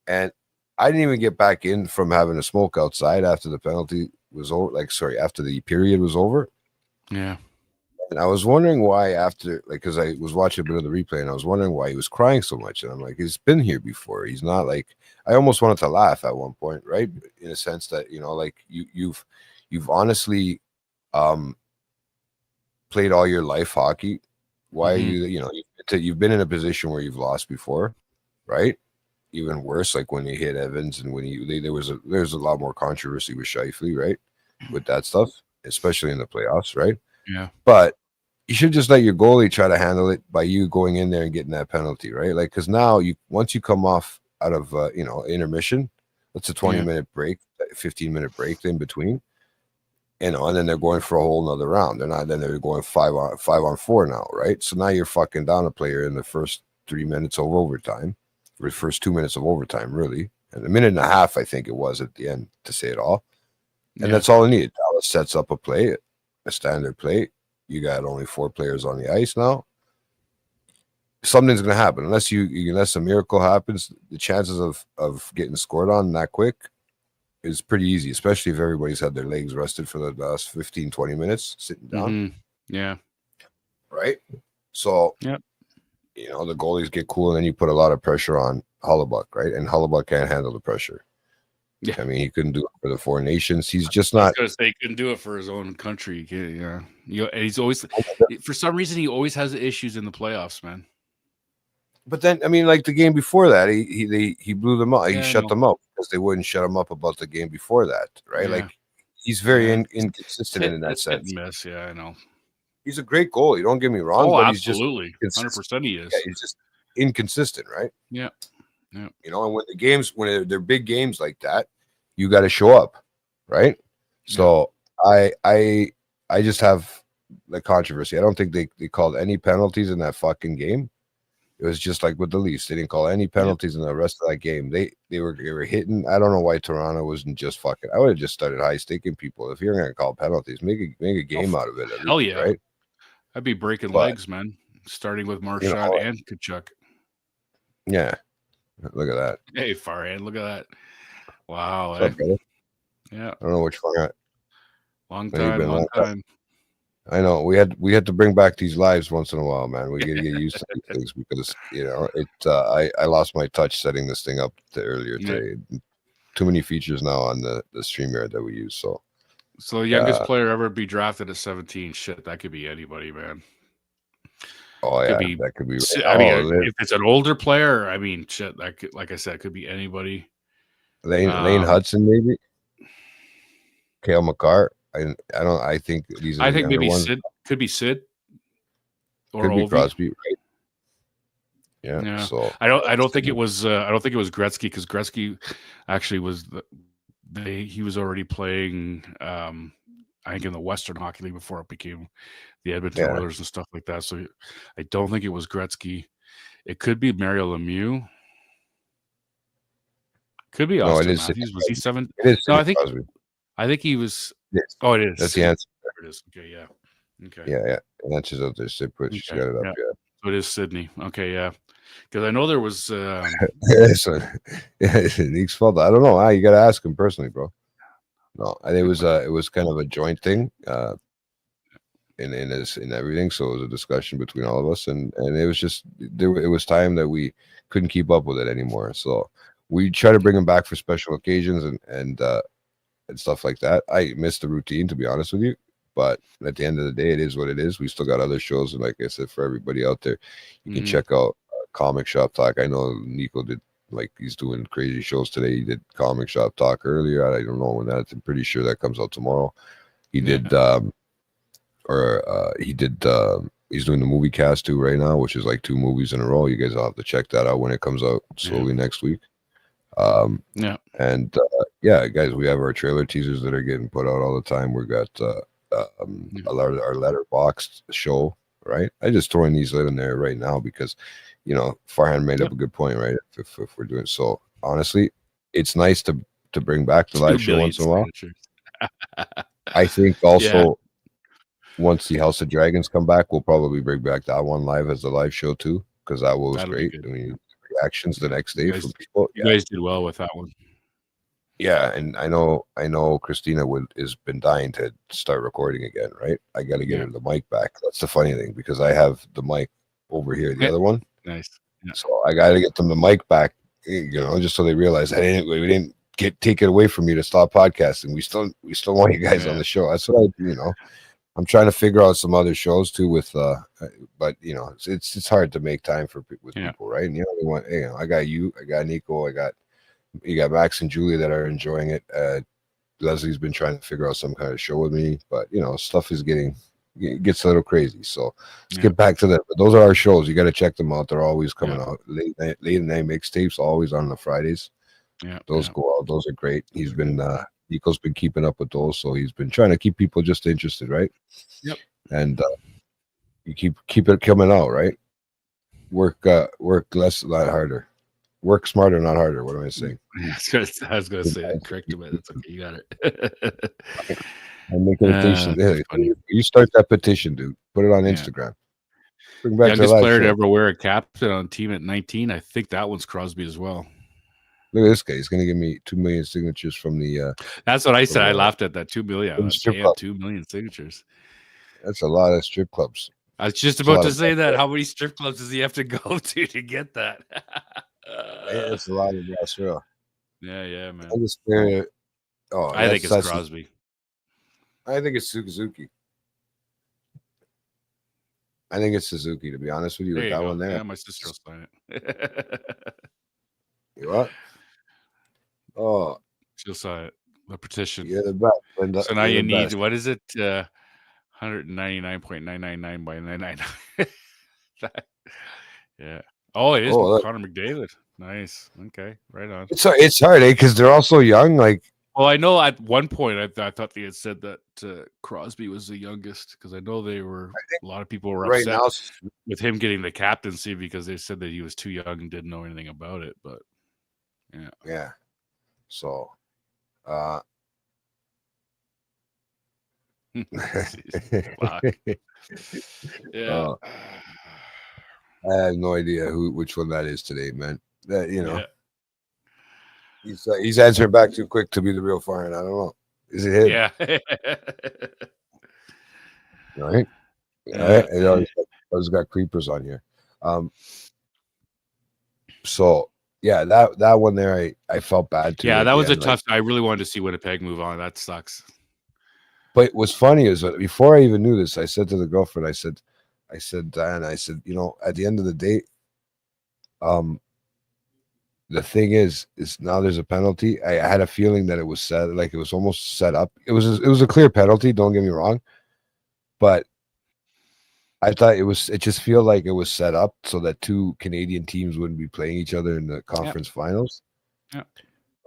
And I didn't even get back in from having a smoke outside after the penalty was over. After the period was over. Yeah. And I was wondering why after, because I was watching a bit of the replay, and I was wondering why he was crying so much. And I'm like, he's been here before. He's not I almost wanted to laugh at one point, right? In a sense that, you've honestly played all your life hockey. Why are you've been in a position where you've lost before, right? Even worse, like when you hit Evans and when there's a lot more controversy with Shifley, right? With that stuff, especially in the playoffs, right? Yeah. But you should just let your goalie try to handle it by you going in there and getting that penalty, right? Because now once you come off out of intermission, it's a 20-minute break, 15-minute break in between, and then they're going for a whole nother round. They're going 5-on-4 now, right? So now you're fucking down a player in the first 3 minutes of overtime. The first 2 minutes of overtime, really, and a minute and a half, I think it was at the end, to say it all. And that's all it needed. Dallas sets up a standard play. You got only 4 players on the ice now. Something's going to happen unless a miracle happens. The chances of getting scored on that quick is pretty easy, especially if everybody's had their legs rested for the last 15-20 minutes sitting down. Yeah. Right. So. Yep. The goalies get cool, and then you put a lot of pressure on Hellebuyck, right? And Hellebuyck can't handle the pressure. Yeah. I mean, he couldn't do it for the Four Nations. He's just not. I was going to say, he couldn't do it for his own country. Yeah. And he's always, for some reason, he always has issues in the playoffs, man. But then, I mean, like the game before that, he blew them up. He shut them up because they wouldn't shut him up about the game before that, right? Yeah. Like, he's very inconsistent in that sense. Mess. Yeah, I know. He's a great goalie. Don't get me wrong. But absolutely. He's just 100% he is. Yeah, he's just inconsistent, right? Yeah. Yeah. And when they're big games like that, you got to show up, right? Yeah. So I just have the controversy. I don't think they called any penalties in that fucking game. It was just like with the Leafs. They didn't call any penalties in the rest of that game. They were hitting. I don't know why Toronto wasn't just fucking. I would have just started high staking people. If you're going to call penalties, make a game out of it. Hell yeah. Right? I'd be breaking legs, man. Starting with Marchand and Kachuk. Yeah. Look at that. Hey, Farhan, look at that. Wow. What's up, brother? Yeah. I don't know which one. Long time. I know. We had to bring back these lives once in a while, man. We got to get used to these things because I lost my touch setting this thing up earlier today. Too many features now on the StreamYard that we use. So the youngest player ever be drafted at 17. Shit, that could be anybody, man. Oh yeah, that could be. I mean, if it's an older player, I mean, shit, like I said, it could be anybody. Lane Hudson, maybe. Cale Makar. I think these. I think maybe ones. Sid could be Sid. Or could be Crosby, right? Yeah. So I don't think it was. I don't think it was Gretzky, because Gretzky actually was he was already playing. I think in the Western Hockey League before it became the Edmonton Oilers and stuff like that. So I don't think it was Gretzky. It could be Mario Lemieux. Could be Austin Matthews. Was he 7? It is. No, I think he was. Yes. Oh, it is. That's the answer. There it is. Okay, yeah. Okay. Yeah. And that's just out there. Sid put got it up. Yeah. So it is Sydney. Okay, yeah. Because I know there was. So, Nick's fault. I don't know. You got to ask him personally, bro. No, I think it was kind of a joint thing. in everything. So it was a discussion between all of us, and it was just it was time that we couldn't keep up with it anymore. So we try to bring him back for special occasions and stuff like that. I miss the routine, to be honest with you. But at the end of the day, it is what it is. We still got other shows, and like I said, for everybody out there, you can check out Comic Shop Talk. I know Nico did, like, he's doing crazy shows today. He did Comic Shop Talk earlier. I don't know when that. I'm pretty sure that comes out tomorrow. He did, he's doing the movie cast too right now, which is like 2 movies in a row. You guys will have to check that out when it comes out slowly next week. And guys, we have our trailer teasers that are getting put out all the time. We got our Letterboxd show, right? I just throwing these in there right now because, Farhan made up a good point, right? If we're doing so, honestly, it's nice to bring back the live show once in a while. I think also once the House of Dragons come back, we'll probably bring back that one live as a live show too, because that was great. I mean, reactions the next day from people. You guys did well with that one. Yeah, and I know Christina has been dying to start recording again, right? I got to get her the mic back. That's the funny thing, because I have the mic over here, the other one. Nice. Yeah. So I got to get them the mic back, just so they realize we didn't take it away from you to stop podcasting. We still want you guys on the show. That's what I'm trying to figure out some other shows too with but it's hard to make time with people, right? And they want, I got you, I got Nico, you got Max and Julia that are enjoying it. Leslie's been trying to figure out some kind of show with me, but stuff is gets a little crazy. So let's get back to that. But those are our shows. You got to check them out. They're always coming out. Late night mixtapes, always on the Fridays. Yeah, those go out. Those are great. He's been Nico's been keeping up with those, so he's been trying to keep people just interested, right? Yep. And you keep it coming out, right? Work less, not harder. Work smarter, not harder. What am I saying? I was going to say that correct, but that's okay. You got it. I'm making a petition. You start that petition, dude. Put it on Instagram. Bring back youngest player to ever wear a captain on team at 19. I think that one's Crosby as well. Look at this guy. He's going to give me 2 million signatures from the. That's what I said. I laughed at that 2 million. I was saying 2 million signatures. That's a lot of strip clubs. I was just about to say that. How many strip clubs does he have to go to get that? It's a lot of Australia. Yeah, man. I think it's Crosby. I think it's Suzuki. I think it's Suzuki, to be honest with you. With that one there. Yeah, my sister will sign it. You what? Oh. She'll sign it. The petition. You're the best, Linda. So now you need, what is it? 199.999 by 999. Yeah. Oh, it is Connor McDavid. Nice. Okay. Right on. It's hard, because they're all so young. Like, well, I know at one point I thought they had said that Crosby was the youngest, because I know a lot of people were upset with him getting the captaincy because they said that he was too young and didn't know anything about it. But yeah. So, yeah. I have no idea which one that is today, man. He's answering back too quick to be the real Farhan. I don't know. Is it him? Yeah. All right. I always got creepers on here. So yeah, that one there, I felt bad too. Yeah, that was a tough. I really wanted to see Winnipeg move on. That sucks. But what's funny is that before I even knew this, I said to the girlfriend, I said, Diana, at the end of the day, the thing is now there's a penalty. I had a feeling that it was set, like it was almost set up. It was a clear penalty. Don't get me wrong, but I thought it just feel like it was set up so that 2 Canadian teams wouldn't be playing each other in the conference finals. Yeah.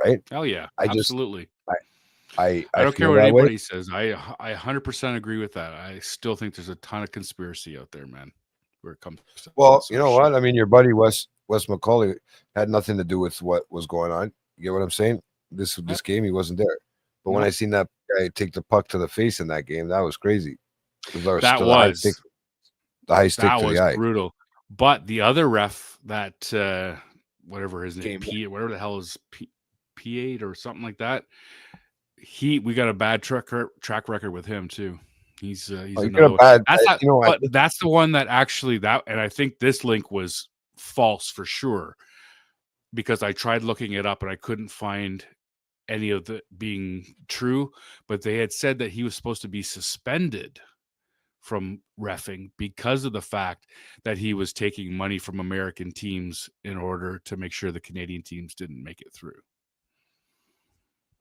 Right. Oh yeah. Absolutely. I don't care what anybody says. I 100% agree with that. I still think there's a ton of conspiracy out there, man. Where it comes to you know what? I mean, your buddy Wes McCauley had nothing to do with what was going on. You get what I'm saying? This game, he wasn't there. But when I seen that guy take the puck to the face in that game, that was crazy. That was the high stick to the eye. Brutal. But the other ref, that whatever his name, whatever the hell is P8 or something like that. We got a bad track record with him too. He's you another one. bad, That's not, you know, but that's the one that actually and I think this link was false for sure, because I tried looking it up and I couldn't find any of the being true, but they had said that he was supposed to be suspended from reffing because of the fact that he was taking money from American teams in order to make sure the Canadian teams didn't make it through.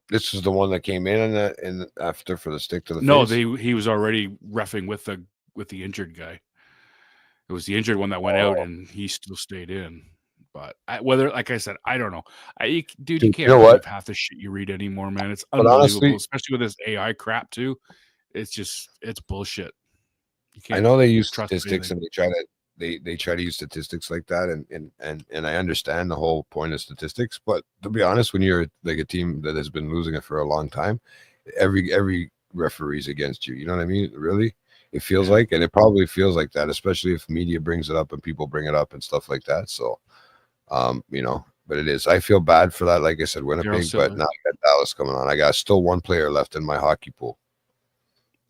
This is the one that came in after for the stick to the no, face? he was already reffing with the injured guy. It was the injured one that went out, and he still stayed in. But like I said, I don't know. Dude, you can't believe half the shit you read anymore, man. It's unbelievable, honestly, especially with this AI crap too. It's bullshit. You can't. I know they use statistics, and they try to use statistics like that, and I understand the whole point of statistics. But to be honest, when you're like a team that has been losing it for a long time, every referee's against you. You know what I mean? Really, it feels like, and it probably feels like that, especially if media brings it up and people bring it up and stuff like that. So, you know, but it is. I feel bad for that. Like I said, Winnipeg, but now I got Dallas coming on. I got still one player left in my hockey pool.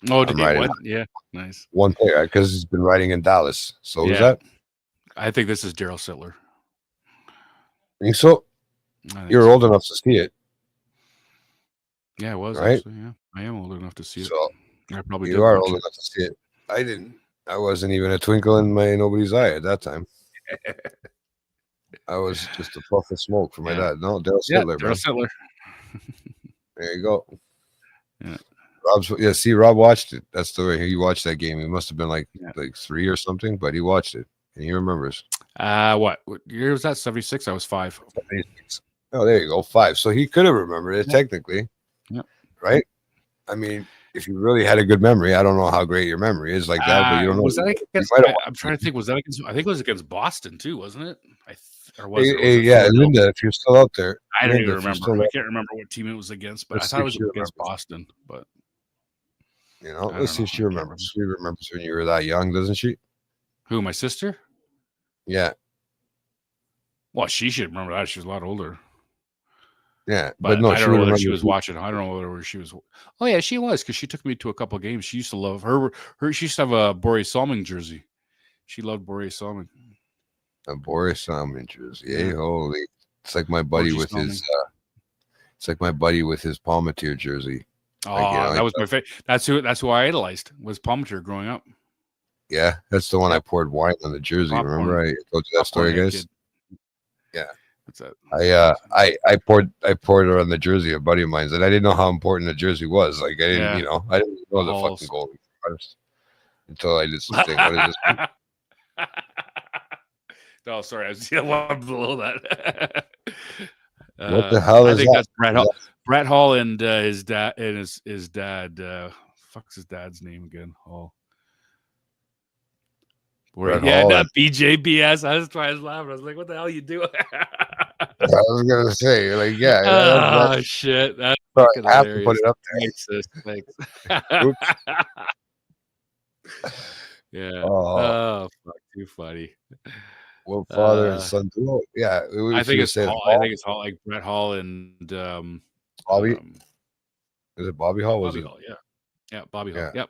Oh, what? Yeah, nice. One player, because he's been riding in Dallas. So is that? I think this is Daryl Sittler. Think so? You're old enough to see it. Yeah, I was actually. Yeah, I am old enough to see it. I probably you are old enough to see it. I didn't. I wasn't even a twinkle in nobody's eye at that time. I was just a puff of smoke for my dad. No, Daryl Sittler, Daryl Sittler. There you go. Yeah. See, Rob watched it. That's the way he watched that game. He must have been like 3 or something, but he watched it and he remembers. What year was that? 76. I was 5. 76. Oh, there you go, 5. So he could have remembered it technically. Yeah. Right. I mean, if you really had a good memory, I don't know how great your memory is like that, but you don't know. Was that against, I'm trying to think. Was that against? I think it was against Boston too, wasn't it? Yeah, Linda, if you're still out there, I don't even remember. I can't remember what team it was against, but I thought it was against Boston. But you know, let's see if she remembers. She remembers when you were that young, doesn't she? Who, my sister? Yeah. Well, she should remember that. She was a lot older. Yeah, but no, I don't know whether she was watching. I don't know whether she was. Oh yeah, she was, because she took me to a couple of games. She used to love her. She used to have a Boris Salming jersey. She loved Boris Salming. A Boris Salming jersey. Yeah. Holy! It's like my buddy with his. It's like my buddy with his Palmatier jersey. Oh, that was my favorite. That's who I idolized, was Palmatier growing up. Yeah, that's the one I poured wine on the jersey. Popcorn. Remember I told you that story, guys? Yeah. That? I poured her on the jersey, a buddy of mine's, and I didn't know how important the jersey was. Like I didn't, you know, I didn't know the fucking goal until I did something. What is this? No, sorry, I was the one below that. What the hell is that? I think that's Brett Hall. Brett Hall and his dad his dad. Fuck's his dad's name again? Hall. Not BJBS. I was trying to laugh. I was like, "What the hell are you doing?" I was gonna say, like, yeah. Oh shit! That's fucking I have hilarious. to put it up there. Thanks. Yeah. Oh, fuck! Too funny. Well, father and son duo. Yeah, I think it's Hall. I think it's Hall, like Brett Hall and Bobby. Is it Bobby Hall? Bobby Hall. Yeah, Bobby Hall. Yep.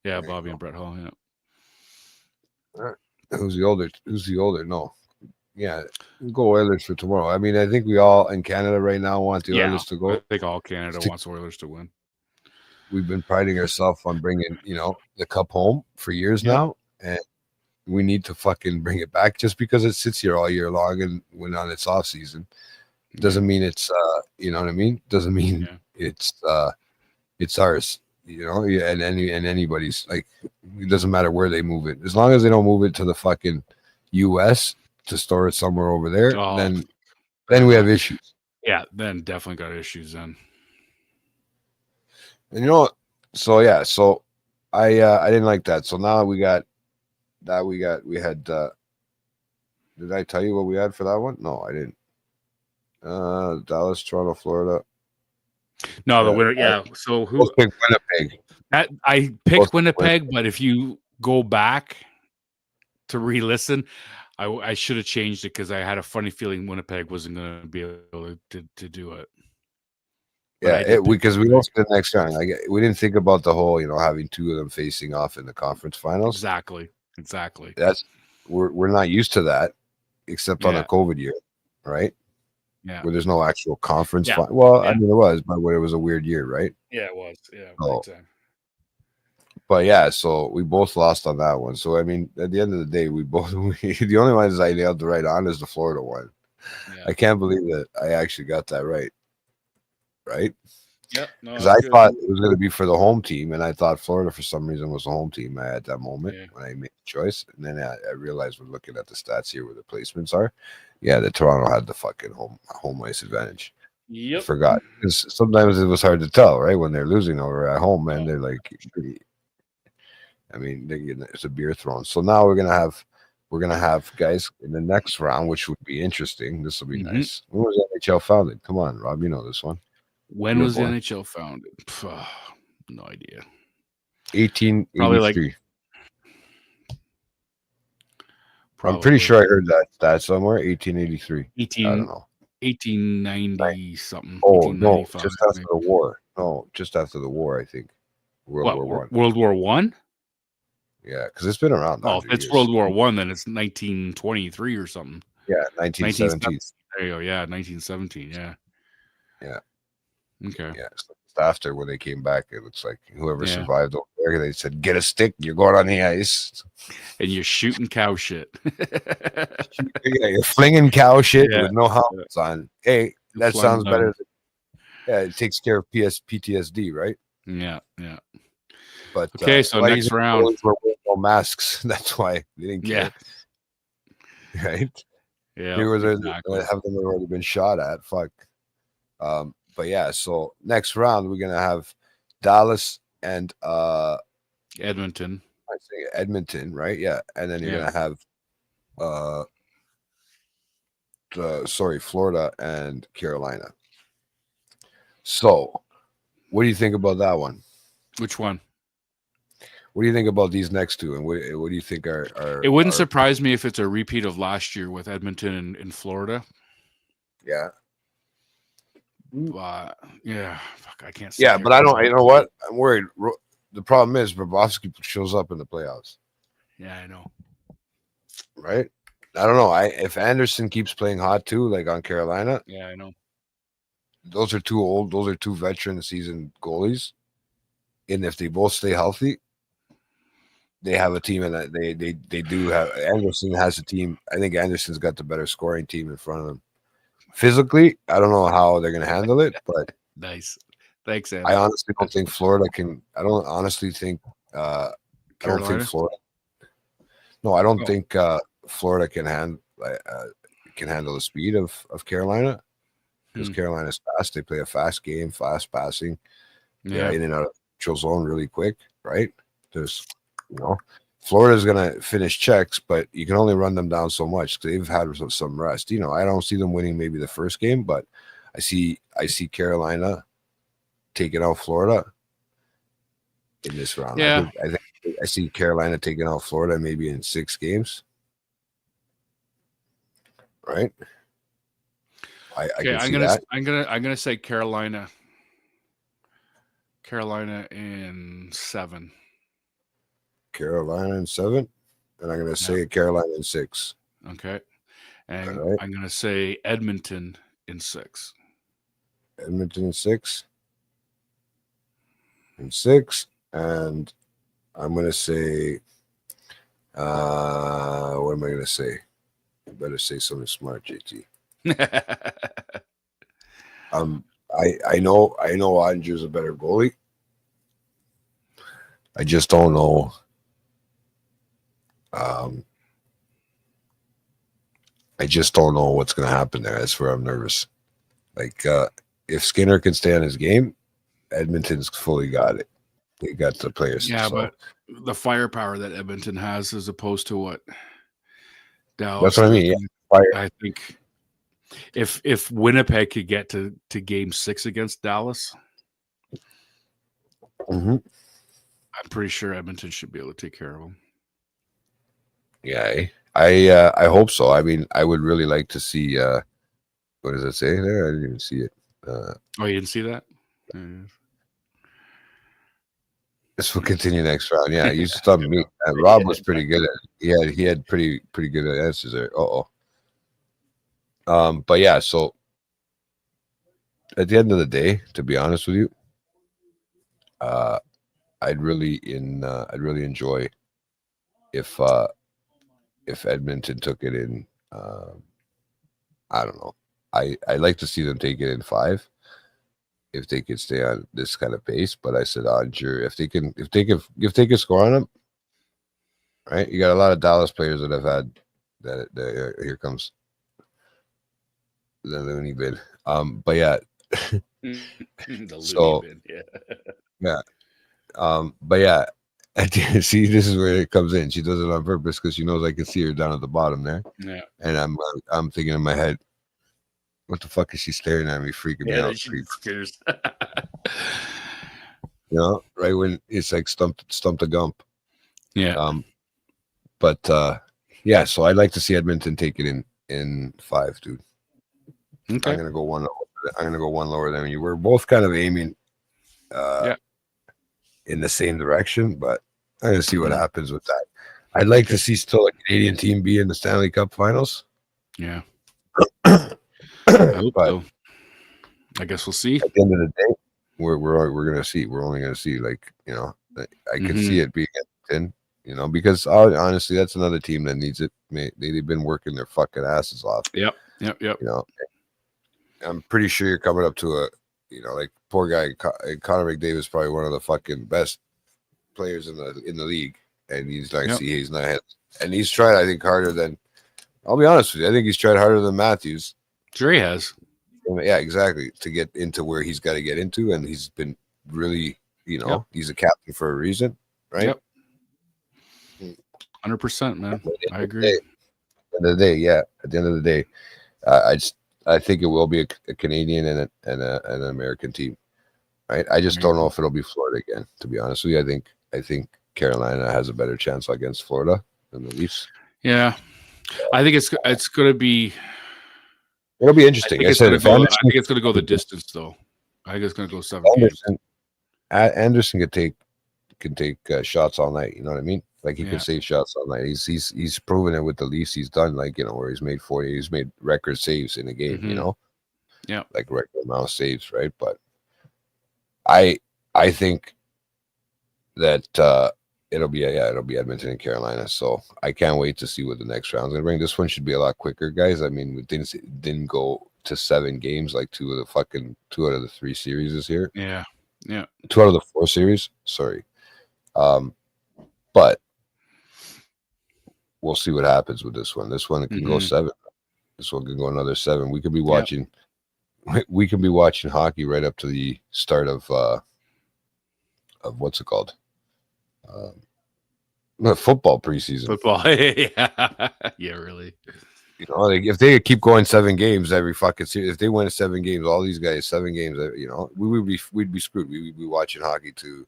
Yeah, Bobby and Brett Hall. Yeah. Who's the older? No. Yeah, go Oilers for tomorrow. I mean, I think we all in Canada right now want the Oilers to go. I think all Canada wants Oilers to win. We've been priding ourselves on bringing, the cup home for years now, and we need to fucking bring it back. Just because it sits here all year long and when on its off season doesn't mean it's you know what I mean? Doesn't mean it's ours. And anybody's, like, it doesn't matter where they move it, as long as they don't move it to the fucking US to store it somewhere over there. Then we have issues. Yeah, then definitely got issues then. And so I didn't like that. So now we had did I tell you what we had for that one? No, I didn't. Dallas, Toronto, Florida. No, the winner. Yeah. So who picked Winnipeg? I picked Winnipeg, but if you go back to re-listen, I should have changed it because I had a funny feeling Winnipeg wasn't going to be able to do it. Yeah, because we lost the next round. Like, we didn't think about the whole, having two of them facing off in the conference finals. Exactly. We're not used to that, except on a COVID year, right? Yeah. Where there's no actual conference. Well, I mean, it was, but it was a weird year, right? Yeah, it was. Yeah, exactly. But yeah, so we both lost on that one. So I mean, at the end of the day, the only ones I nailed the right on is the Florida one. Yeah. I can't believe that I actually got that right. Right? Yeah. Because I thought it was going to be for the home team, and I thought Florida for some reason was the home team at that moment when I made the choice. And then I realized we're looking at the stats here where the placements are. Yeah, the Toronto had the fucking home ice advantage. Yep. I forgot. Because sometimes it was hard to tell, right? When they're losing over at home, man, they're like I mean, it's a beer thrown. So now we're gonna have guys in the next round, which would be interesting. This will be nice. When was NHL founded? Come on, Rob, you know this one. When was the NHL founded? No idea. 1883. I'm pretty sure I heard that somewhere. 1883. I don't know. 1890 something. Oh no, just after the war. No, just after the war, I think. World War One. World War One? Yeah, because it's been around. Oh, if it's World War One, then it's 1923 or something. Yeah, 1917. There you go. Yeah, 1917. Yeah. Yeah. Okay. Yeah. So after when they came back, it looks like whoever survived over there, they said, "Get a stick. You're going on the ice, and you're shooting cow shit." Yeah, you're flinging cow shit with no helmets on. Hey, that sounds better. It takes care of PTSD, right? Yeah, yeah. But okay, so next round, we're wearing no masks. That's why they didn't care. Right? Yeah. Exactly. Have them already been shot at. Fuck. But yeah, so next round we're gonna have Dallas and Edmonton. I say Edmonton, right? Yeah, and then you're gonna have Florida and Carolina. So, what do you think about that one? Which one? What do you think about these next two? And what do you think are it wouldn't surprise me if it's a repeat of last year with Edmonton in Florida. Yeah. Yeah. Fuck, I can't. Yeah, but I don't. You know what? I'm worried. The problem is Bobrovsky shows up in the playoffs. Yeah, I know. Right? I don't know. If Anderson keeps playing hot too, like on Carolina. Yeah, I know. Those are two old. Those are two veteran seasoned goalies, and if they both stay healthy, they have a team, and they do have. Anderson has a team. I think Anderson's got the better scoring team in front of him. Physically, I don't know how they're going to handle it, but nice. Thanks, Andy. I honestly don't think Florida can. I don't honestly think. I don't think Florida. No, I don't think Florida can handle the speed of Carolina, because Carolina's fast. They play a fast game, fast passing. They're in and out of neutral zone really quick, right? There's, Florida's gonna finish checks, but you can only run them down so much because they've had some rest. I don't see them winning maybe the first game, but I see Carolina taking out Florida in this round. Yeah, I think I see Carolina taking out Florida maybe in 6 games. Right? I can see that. I'm gonna say Carolina. Carolina in 7. Carolina in 7, and I'm gonna say Carolina in 6. Okay, and I'm gonna say Edmonton in 6. Edmonton in 6. In 6, and I'm gonna say, what am I gonna say? I better say something smart, JT. I know Ottinger's a better goalie. I just don't know. I just don't know what's going to happen there. That's where I'm nervous. Like, if Skinner can stay on his game, Edmonton's fully got it. They got the players. Yeah, but the firepower that Edmonton has as opposed to what That's Dallas. what I mean. I think if Winnipeg could get to game 6 against Dallas, I'm pretty sure Edmonton should be able to take care of them. Yeah, I hope so. I mean, I would really like to see. What does it say there? I didn't even see it. Oh, you didn't see that? This will continue next round. Yeah, you stumped me. Rob was pretty good at it. He had pretty good answers there. But yeah, so at the end of the day, to be honest with you, I'd really enjoy if Edmonton took it in. I don't know. I'd like to see them take it in 5 if they could stay on this kind of pace. But I said, sure, if they can score on them, right? You got a lot of Dallas players that have had that. Here comes the loony bin. But yeah, the so loony bin, yeah. But yeah, see, this is where it comes in. She does it on purpose because she knows I can see her down at the bottom there. Yeah. And I'm thinking in my head, what the fuck is she staring at me, freaking me out? She scares. You know, right when it's like stump the gump. Yeah. But yeah, so I'd like to see Edmonton take it in 5, dude. Okay. I'm gonna go one lower than you. We're both kind of aiming in the same direction, but I'm gonna see what happens with that. I'd like to see still a Canadian team be in the Stanley Cup Finals. Yeah. I hope so. I guess we'll see. At the end of the day, we're gonna see. We're only gonna see, like, you know, I could see it being Edmonton, you know, because honestly, that's another team that needs it. They've been working their fucking asses off. Yep. You know, I'm pretty sure you're coming up to a, you know, like poor guy Connor McDavid is probably one of the fucking best players in the league, and he's like, he's not, and he's tried, I think, harder than. I'll be honest with you, I think he's tried harder than Matthews. Sure, he has. Yeah, exactly, to get into where he's got to get into, and he's been really, you know, he's a captain for a reason, right? Yep. 100%, man. I agree. At the end of the day, yeah. At the end of the day, I think it will be a Canadian and an American team, right? I just don't know if it'll be Florida again. To be honest with you, I think Carolina has a better chance against Florida than the Leafs. Yeah, I think it's going to be. It'll be interesting. I think it's going to go the distance, though. I think it's going to go 7 games. Anderson can take shots all night. You know what I mean? Like, he can save shots all night. He's proven it with the Leafs. He's done, like, you know, where he's made record saves in a game. You know, like record amount of saves, right? But I think that it'll be Edmonton and Carolina. So I can't wait to see what the next round's gonna bring. This one should be a lot quicker, guys. I mean, we didn't go to 7 games like 2 out of the 3 series is here. Yeah. 2 out of the 4 series. Sorry. But we'll see what happens with this one. This one can go 7. This one can go another 7. We could be watching. We can be watching hockey right up to the start of what's it called? Football preseason. Football. Yeah, really. You know, like, if they keep going 7 games every fucking series, if they win 7 games, all these guys 7 games, you know, we'd be screwed. We'd be watching hockey till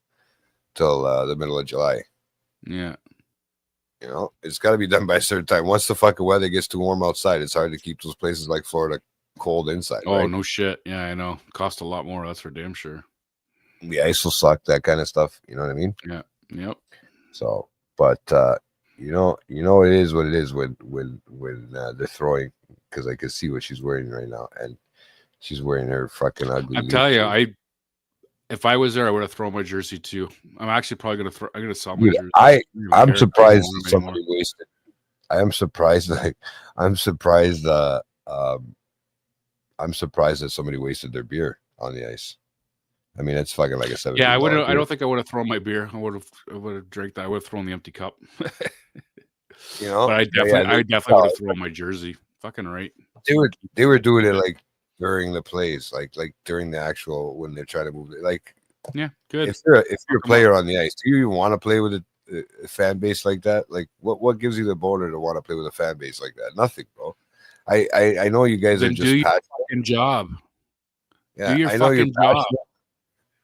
the middle of July. Yeah. You know, it's got to be done by a certain time. Once the fucking weather gets too warm outside, it's hard to keep those places like Florida cold inside. Oh, right? No shit. Yeah, I know. Cost a lot more. That's for damn sure. The ice will suck, that kind of stuff. You know what I mean? Yeah. Yep. So, but you know, it is what it is when they're throwing, because I can see what she's wearing right now, and she's wearing her fucking ugly. I tell you, if I was there, I would have thrown my jersey too. I'm actually probably gonna sell my jersey. I'm surprised somebody wasted. I am surprised. Like, I'm surprised that somebody wasted their beer on the ice. I mean, it's fucking like a 7. Yeah, I would. I don't think I would have thrown my beer. I would have drank that. I would have thrown the empty cup. You know, but I definitely would have thrown my jersey. Fucking right. They were doing it like during the plays, like during the actual, when they're trying to move it. Like, yeah, good. If you're a player on the ice, do you even want to play with a fan base like that? Like, what gives you the boner to want to play with a fan base like that? Nothing, bro. I know you guys are just do your fucking job. Yeah, do your fucking job.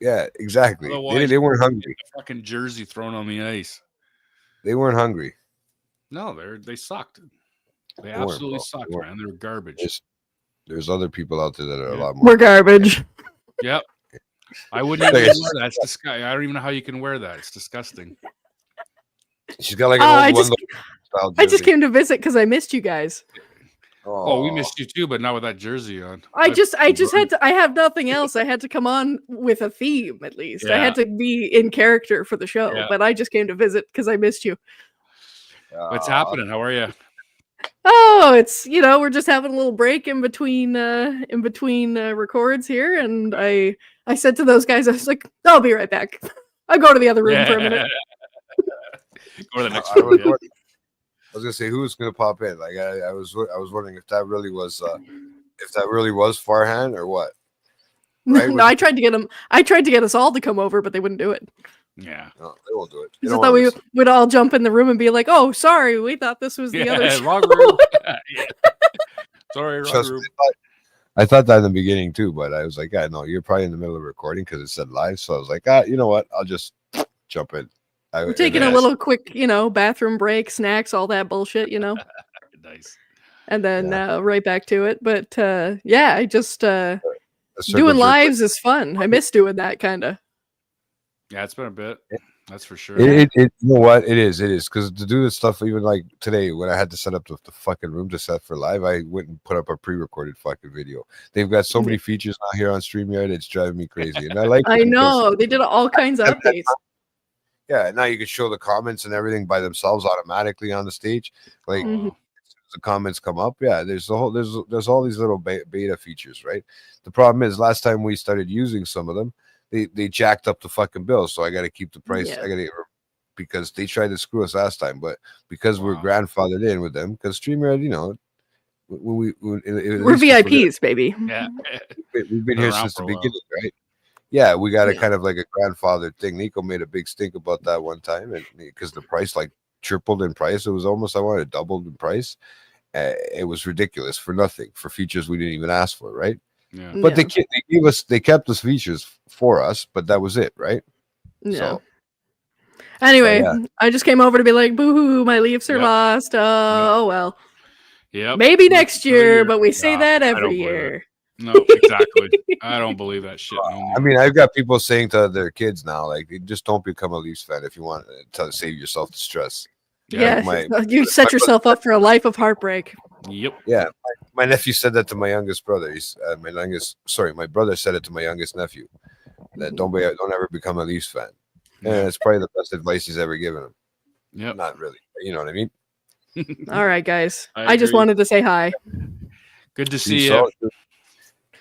Yeah, exactly. They weren't hungry. Fucking jersey thrown on the ice. They weren't hungry. No, they sucked. They absolutely sucked, man. They were garbage. There's other people out there that are a lot more. We're garbage. Yep. I wouldn't even wear that. It's disgusting. I don't even know how you can wear that. It's disgusting. She's got like an old I just came to visit because I missed you guys. Oh, we missed you too, but not with that jersey on. I just had to. I have nothing else. I had to come on with a theme at least. I had to be in character for the show, but I just came to visit because I missed you. What's happening? How are you? Oh, it's we're just having a little break in between records here, and I said to those guys, I was like, I'll be right back. I'll go to the other room for a minute. Go to the next room. I was gonna say who's gonna pop in. Like I was wondering if that really was Farhan or what. Right? No, I tried to get them. I tried to get us all to come over, but they wouldn't do it. Yeah, no, they won't do it. I thought we would all jump in the room and be like, "Oh, sorry, we thought this was the other show." Wrong room. Sorry, wrong room. I thought that in the beginning too, but I was like, "Yeah, no, you're probably in the middle of recording because it said live." So I was like, you know what? I'll just jump in. We're taking a little quick, bathroom break, snacks, all that bullshit, Nice. And then right back to it. But I just doing lives is fun. I miss doing that kind of. Yeah, it's been a bit. That's for sure. You know what? It is because to do this stuff, even like today when I had to set up the fucking room to set for live, I went and put up a pre-recorded fucking video. They've got so many features now here on StreamYard, it's driving me crazy. And I know they did all kinds of updates. Yeah, now you can show the comments and everything by themselves automatically on the stage. Like as soon as the comments come up, there's all these little beta features, right? The problem is last time we started using some of them, they jacked up the fucking bill, so I got to keep the price. I got to because they tried to screw us last time, but because we're grandfathered in with them, because StreamYard, we're VIPs, baby. Yeah, we've been here since the beginning, right? Yeah, we got a kind of like a grandfathered thing. Nico made a big stink about that one time, and because the price like tripled in price, it was almost I wanted doubled in price. It was ridiculous for nothing for features we didn't even ask for, right? Yeah. But they kept us features for us, but that was it, right? Yeah. So, anyway, I just came over to be like, boo-hoo, my Leafs are lost. Oh well. Yeah. Maybe next year, but we say that every year. No, exactly. I don't believe that shit. I mean, I've got people saying to their kids now, like, just don't become a Leafs fan if you want to save yourself the stress. Yeah, you set yourself up for a life of heartbreak. Yep. Yeah, my nephew said that to my youngest brother. My brother said it to my youngest nephew. That don't ever become a Leafs fan. And it's probably the best advice he's ever given him. Yeah, not really. But you know what I mean? All right, guys. I just wanted to say hi. Good to see you.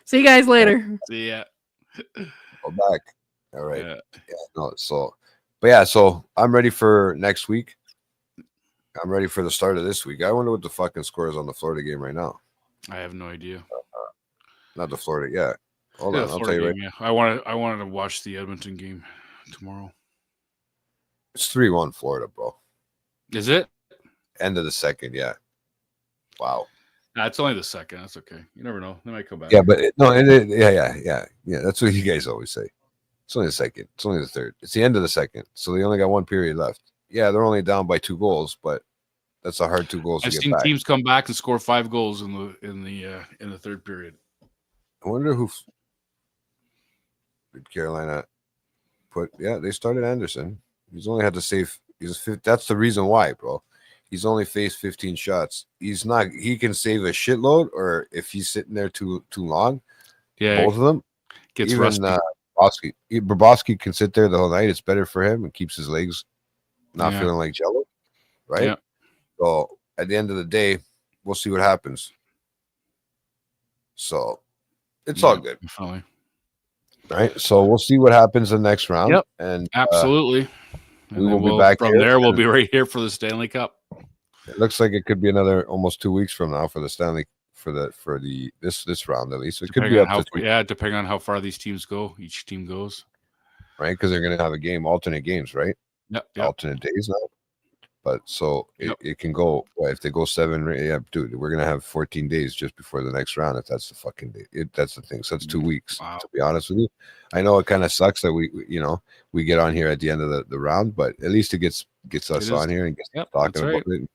See you guys later. See ya. Go back. All right. So I'm ready for next week. I'm ready for the start of this week. I wonder what the fucking score is on the Florida game right now. I have no idea. Not the Florida. Yeah. Hold on. I'll tell you right. Yeah. I wanted to watch the Edmonton game tomorrow. It's 3-1 Florida, bro. Is it? End of the second. Yeah. Wow. Nah, it's only the second. That's okay. You never know. They might come back. Yeah, but yeah. That's what you guys always say. It's only the second. It's only the third. It's the end of the second. So they only got one period left. Yeah, they're only down by 2 goals, but that's a hard 2 goals. I've seen teams come back and score 5 goals in the third period. I wonder who did Carolina put. Yeah, they started Anderson. He's only had to save. That's the reason why, bro. He's only faced 15 shots. He's not. He can save a shitload, or if he's sitting there too long, both of them gets rusty. Bobrovsky can sit there the whole night. It's better for him and keeps his legs not feeling like jello, right? Yeah. So at the end of the day, we'll see what happens. So it's all good. Definitely. Right. So we'll see what happens the next round. Yep. And absolutely. We will be back from there. We'll be right here for the Stanley Cup. It looks like it could be another almost 2 weeks from now for the Stanley for this round at least. It could be up to depending on how far these teams go. Each team goes. Right, because they're going to have a game, alternate games, right? Yep. Alternate days now. But so it can go if they go 7. Yeah, dude, we're gonna have 14 days just before the next round. If that's the fucking day, that's the thing. So it's 2 weeks. Wow. To be honest with you, I know it kind of sucks that we get on here at the end of the round, but at least it gets us on here and gets talking about it. And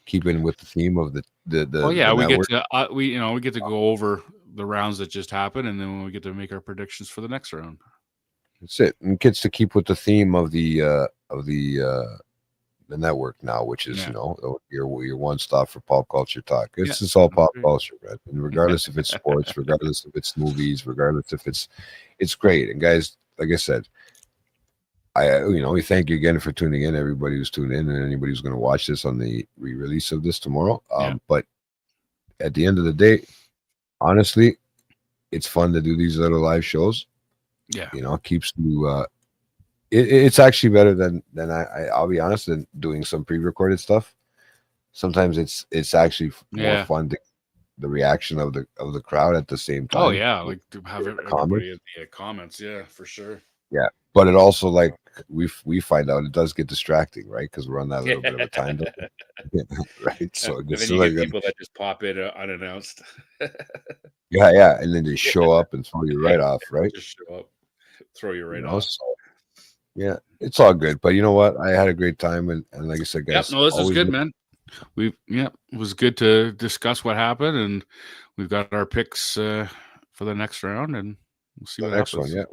keeping with the theme of the. Well, yeah, we get to we get to go over the rounds that just happened, and then when we get to make our predictions for the next round. That's it. And gets to keep with the theme of the network now, which is your one stop for pop culture talk. It's just all pop culture, man. And regardless if it's sports, regardless if it's movies, regardless if it's great. And guys, like I said, we thank you again for tuning in. Everybody who's tuned in, and anybody who's going to watch this on the re-release of this tomorrow. But at the end of the day, honestly, it's fun to do these little live shows. Yeah, it keeps you. It's actually better than I'll be honest, than doing some pre-recorded stuff. Sometimes it's actually more fun to the reaction of the crowd at the same time. Oh yeah, like to have everybody in the comments. Yeah, for sure. Yeah, but it also, like, we find out it does get distracting, right? Because we're on that little bit of a time delay. Right. So and then you get people that just pop in unannounced. yeah, and then they show up and throw you right off, right? Just show up, throw you right off. So, yeah, it's all good. But you know what? I had a great time, and like I said, guys. This is good, man. It was good to discuss what happened, and we've got our picks for the next round, and we'll see what happens. One, yeah,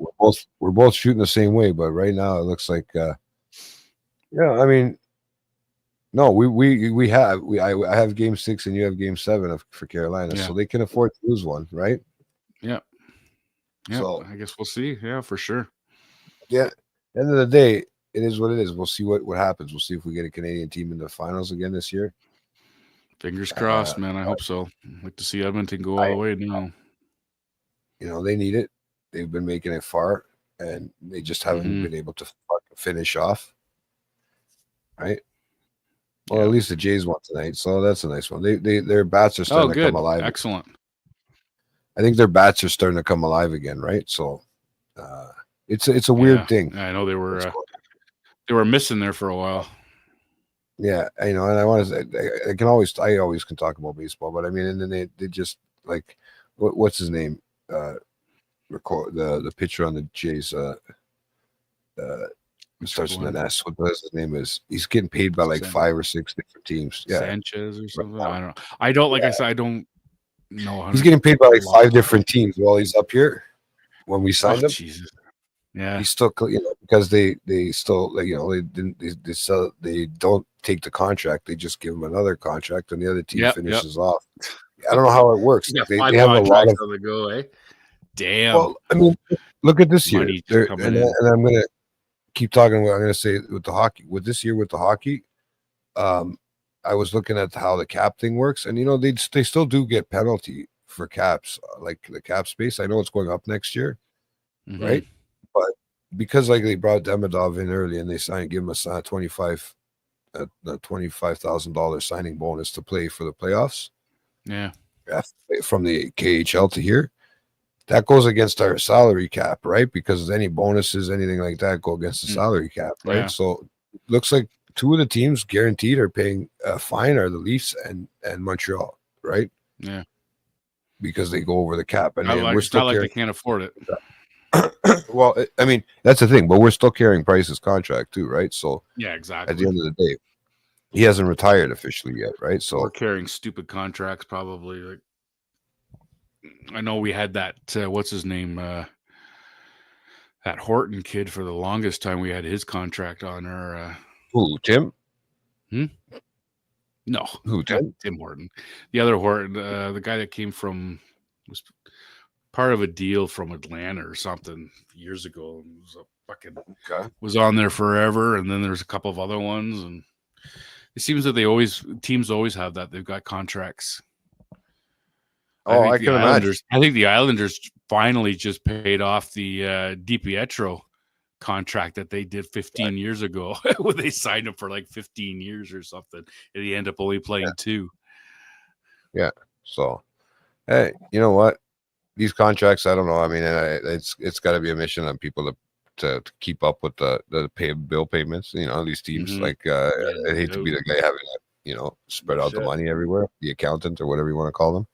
we're both shooting the same way, but right now it looks like, I mean, no, I have game 6 and you have game 7 for Carolina, so they can afford to lose one, right? Yeah. So I guess we'll see. Yeah, for sure. Yeah. At the end of the day, it is what it is. We'll see what happens. We'll see if we get a Canadian team in the finals again this year. Fingers crossed, man. I hope so. I'd like to see Edmonton go all the way now. They need it. They've been making it far, and they just haven't been able to finish off. Right? Well, at least the Jays won tonight, so that's a nice one. Their bats are starting to come alive. Excellent. I think their bats are starting to come alive again, right? So it's a weird thing. I know they were missing there for a while. Yeah, and I want to say I always can talk about baseball, but I mean, and then they just, like, what's his name? Record the pitcher on the Jays. Starts with an S. What his name is? He's getting paid by like 5 or 6 different teams. Yeah, Sanchez or something. I don't know. I don't like. I said, I don't know. He's getting paid by like 5 different teams while he's up here. When we signed him, Jesus. Yeah, he's still, because they still, like, they don't take the contract. They just give him another contract, and the other team finishes off. I don't know how it works. They have a lot of on the go, eh? Damn. Well, I mean, look at this year, and I'm gonna keep talking. What I'm gonna say with the hockey, with this year with the hockey, I was looking at how the cap thing works, and they still do get penalty for caps, like the cap space. I know it's going up next year, right? But because, like, they brought Demidov in early and they give him a $25,000 signing bonus to play for the playoffs. Yeah, from the KHL to here, that goes against our salary cap, right? Because any bonuses, anything like that, go against the salary cap, right? Yeah. So it looks like 2 of the teams guaranteed are paying a fine are the Leafs and Montreal, right? Yeah, because they go over the cap, and we're still they can't afford it. Well, I mean, that's the thing, but we're still carrying Price's contract too, right? So yeah, exactly. At the end of the day, he hasn't retired officially yet, right? So we're carrying stupid contracts, probably. Like, I know we had that what's his name, that Horton kid for the longest time. We had his contract on our. Who, Tim? No, who, Tim? Tim Horton, the other Horton, the guy that came from was part of a deal from Atlanta or something years ago. It was was on there forever, and then there's a couple of other ones, and it seems that teams always have that. They've got contracts. I can imagine. I think the Islanders finally just paid off the DiPietro contract that they did 15 years ago when they signed him for like 15 years or something, and he ended up only playing 2. Yeah. So, hey, you know what? These contracts, I don't know. I mean, it's got to be a mission on people to keep up with the bill payments. These teams, like, I hate to be the guy having to, spread out the money everywhere. The accountant or whatever you want to call them,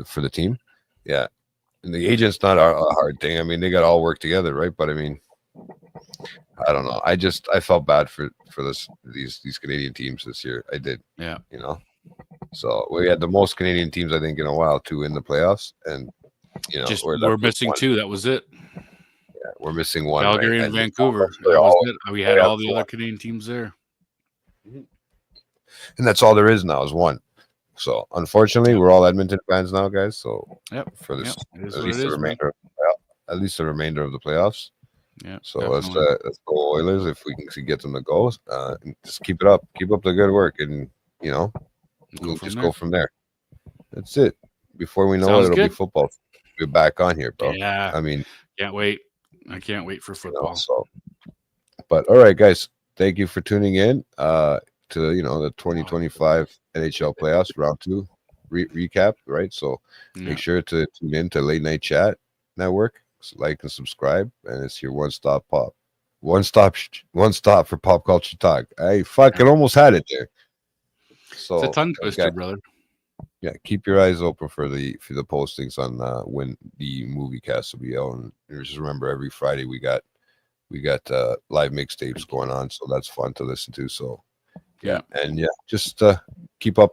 for the team. Yeah. And the agent's not a hard thing. I mean, they got all work together, right? But I mean, I don't know. I felt bad for these Canadian teams this year. I did. Yeah. So we had the most Canadian teams, I think, in a while too in the playoffs, and we're missing 2. That was it. Yeah, we're missing one. Calgary right? and Vancouver. That was it. We had all the other Canadian teams there, and that's all there is now is one. So unfortunately, we're all Edmonton fans now, guys. So for this, at least the remainder of the playoffs. Yeah. So let's go Oilers if we can get them to go. And just keep it up. Keep up the good work, and we'll just go from there. That's it. Before we know it, it'll be football. We're back on here, bro. Yeah. I mean, can't wait. I can't wait for football. But all right, guys, thank you for tuning in to the 2025 NHL playoffs round 2 recap. Right, so make sure to tune in to Late Night Chat Network. Like and subscribe, and it's your one stop for pop culture talk. I fucking almost had it there. So it's a tongue twister, brother. Yeah, keep your eyes open for the postings on when the movie cast will be out. And just remember, every Friday we got live mixtapes going on, so that's fun to listen to. So just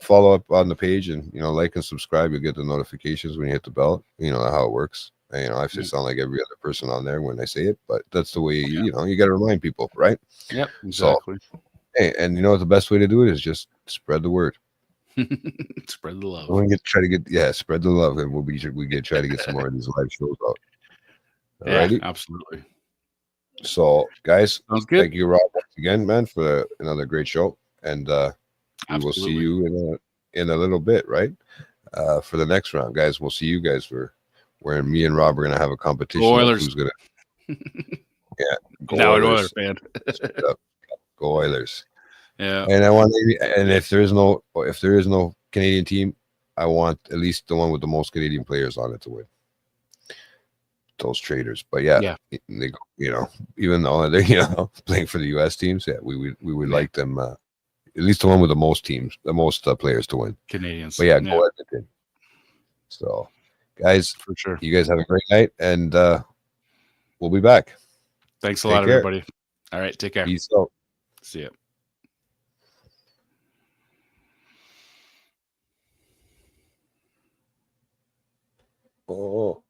follow up on the page, and like and subscribe. You'll get the notifications when you hit the bell. You know how it works. And, I just sound like every other person on there when I say it, but that's the way you got to remind people, right? Yep, exactly. So, hey, and the best way to do it is just spread the word. Spread the love. We spread the love, and we try to get some more of these live shows out. Alrighty? Yeah, absolutely. So, guys, sounds good. Thank you, Rob, once again, man, for another great show, and we will see you in a little bit, right? For the next round, guys. We'll see you guys where me and Rob are gonna have a competition. Go Oilers. Who's gonna? Go now Oilers. An Oilers fan. Go Oilers. Yeah. And if there is no Canadian team, I want at least the one with the most Canadian players on it to win. Those traders, but they go, even though they're playing for the U.S. teams, we would like them at least the one with the most players to win. Canadians, but go Edmonton. So, guys, for sure, you guys have a great night, and we'll be back. Thanks a lot, everybody. All right, take care. Peace out. See ya. Oh.